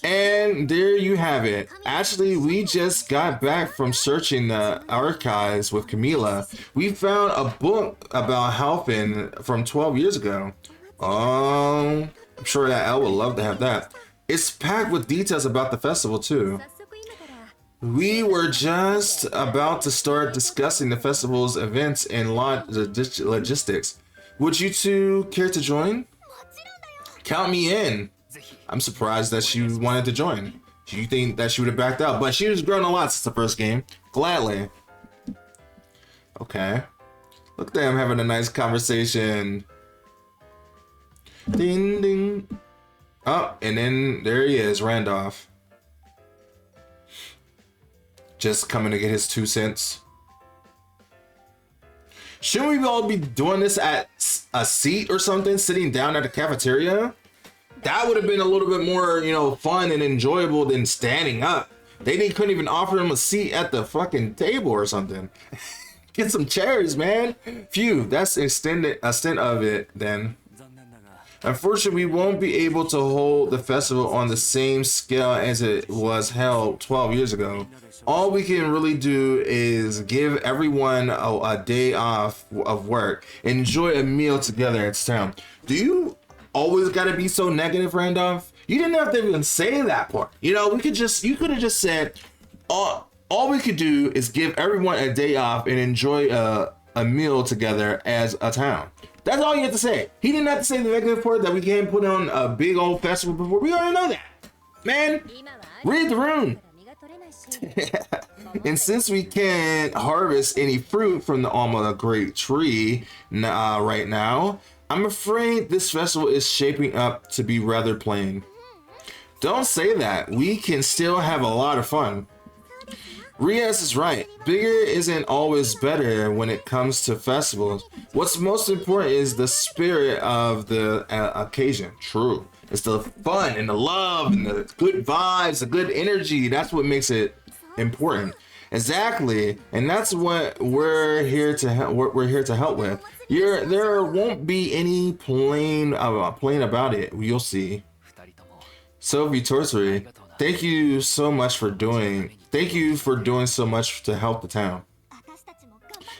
And there you have it. Actually, we just got back from searching the archives with Camila. We found a book about Halfin from 12 years ago. Oh, I'm sure that Elle would love to have that. It's packed with details about the festival too. We were just about to start discussing the festival's events and logistics. Would you two care to join? Count me in. I'm surprised that she wanted to join. Do you think that she would have backed out? But she was grown a lot since the first game. Gladly. Okay. Look at them having a nice conversation. Ding ding. Oh, and then there he is, Randolph. Just coming to get his 2 cents. Shouldn't we all be doing this at a seat or something, sitting down at the cafeteria? That would have been a little bit more, you know, fun and enjoyable than standing up. They couldn't even offer him a seat at the fucking table or something. Get some chairs, man. Phew, that's a stint of it then. Unfortunately, we won't be able to hold the festival on the same scale as it was held 12 years ago. All we can really do is give everyone a day off of work, enjoy a meal together at town. Do you always got to be so negative, Randolph? You didn't have to even say that part. You know, you could have just said, all we could do is give everyone a day off and enjoy a meal together as a town. That's all you have to say. He didn't have to say the negative part that we can't put on a big old festival before. We already know that. Man, read the room. And since we can't harvest any fruit from the almost great tree right now, I'm afraid this festival is shaping up to be rather plain. Don't say that. We can still have a lot of fun. Riaz is right. Bigger isn't always better when it comes to festivals. What's most important is the spirit of the occasion. True. It's the fun and the love and the good vibes, the good energy. That's what makes it important. Exactly. And that's what we're here to help. We're here to help with. There won't be any plain about it. You'll see. Sophie Tortory, thank you so much for doing. Thank you for doing so much to help the town.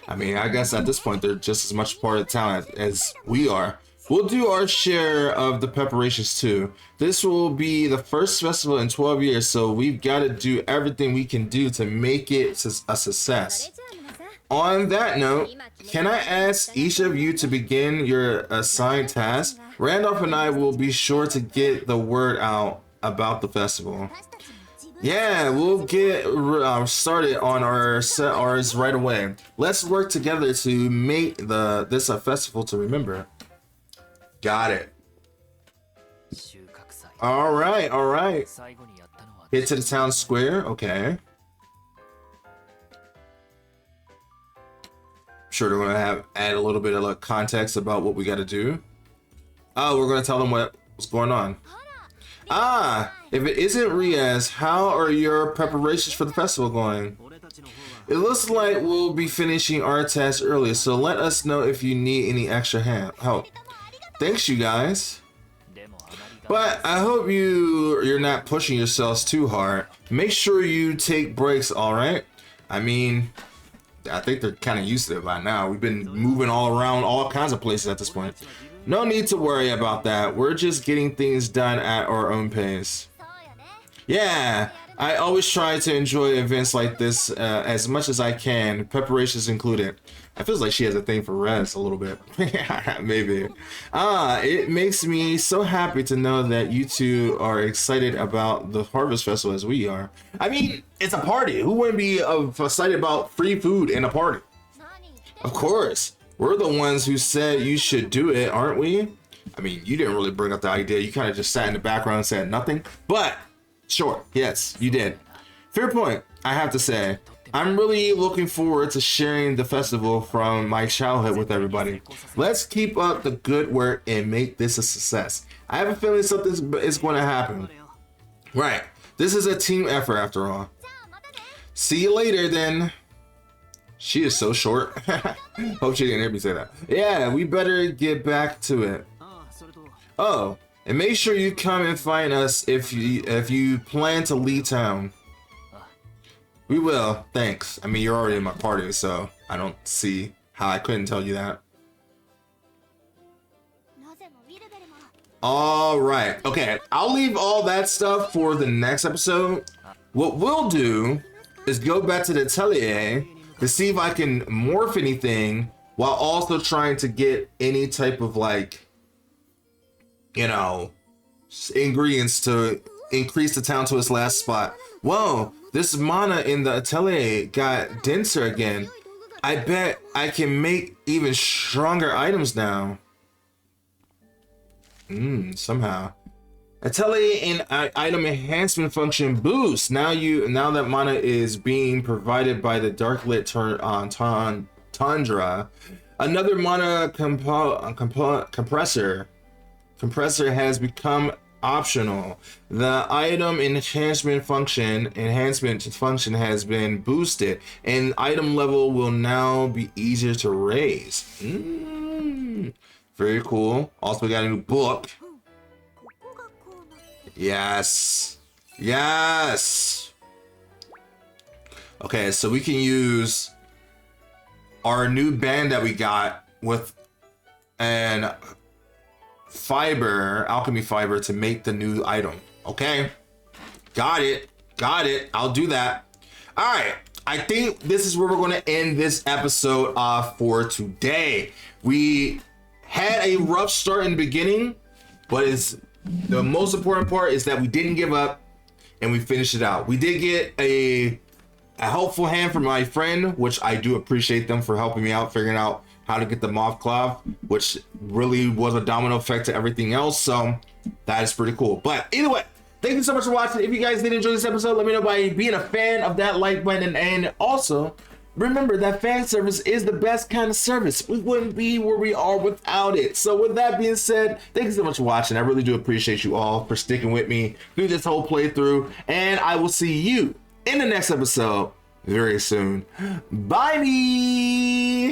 I mean, I guess at this point, they're just as much part of the town as we are. We'll do our share of the preparations too. This will be the first festival in 12 years, so we've got to do everything we can do to make it a success. On that note, can I ask each of you to begin your assigned task? Randolph and I will be sure to get the word out about the festival. Yeah, we'll get started on ours right away. Let's work together to make this a festival to remember. Got it. All right. Head to the town square. Okay. Sure, they're gonna add a little bit of context about what we got to do. Oh, we're gonna tell them what's going on. If it isn't Riaz, how are your preparations for the festival going? It looks like we'll be finishing our task early, so let us know if you need any extra help. Thanks, you guys. But I hope you're not pushing yourselves too hard. Make sure you take breaks, all right? I mean, I think they're kind of used to it by now. We've been moving all around all kinds of places at this point. No need to worry about that. We're just getting things done at our own pace. Yeah, I always try to enjoy events like this as much as I can, preparations included. I feel like she has a thing for rest a little bit. Maybe. It makes me so happy to know that you two are excited about the Harvest Festival as we are. I mean, it's a party. Who wouldn't be excited about free food and a party? Of course. We're the ones who said you should do it, aren't we? I mean, you didn't really bring up the idea. You kind of just sat in the background and said nothing. But, sure, yes, you did. Fair point, I have to say. I'm really looking forward to sharing the festival from my childhood with everybody. Let's keep up the good work and make this a success. I have a feeling something is going to happen. Right, this is a team effort after all. See you later then. She is so short. Hope she didn't hear me say that. Yeah, we better get back to it. Oh, and make sure you come and find us if you plan to leave town. We will, thanks. I mean, you're already in my party, so I don't see how I couldn't tell you that. All right, okay. I'll leave all that stuff for the next episode. What we'll do is go back to the Atelier to see if I can morph anything while also trying to get any type of ingredients to increase the town to its last spot. Whoa, this mana in the Atelier got denser again. I bet I can make even stronger items now. Somehow. Atelier and item enhancement function boost. Now that mana is being provided by the Darklit Tundra, another mana compressor has become optional. The item enhancement function has been boosted, and item level will now be easier to raise. Very cool. Also, we got a new book. Yes. Okay, so we can use our new band that we got with an alchemy fiber to make the new item. Okay, got it. I'll do that. All right, I think this is where we're going to end this episode for today. We had a rough start in the beginning, but the most important part is that we didn't give up and we finished it out. We did get a helpful hand from my friend, which I do appreciate them for helping me out, figuring out how to get the moth cloth, which really was a domino effect to everything else. So that is pretty cool. But either way, thank you so much for watching. If you guys did enjoy this episode, let me know by being a fan of that like button. And also, remember that fan service is the best kind of service. We wouldn't be where we are without it. So with that being said, thank you so much for watching. I really do appreciate you all for sticking with me through this whole playthrough. And I will see you in the next episode very soon. Bye.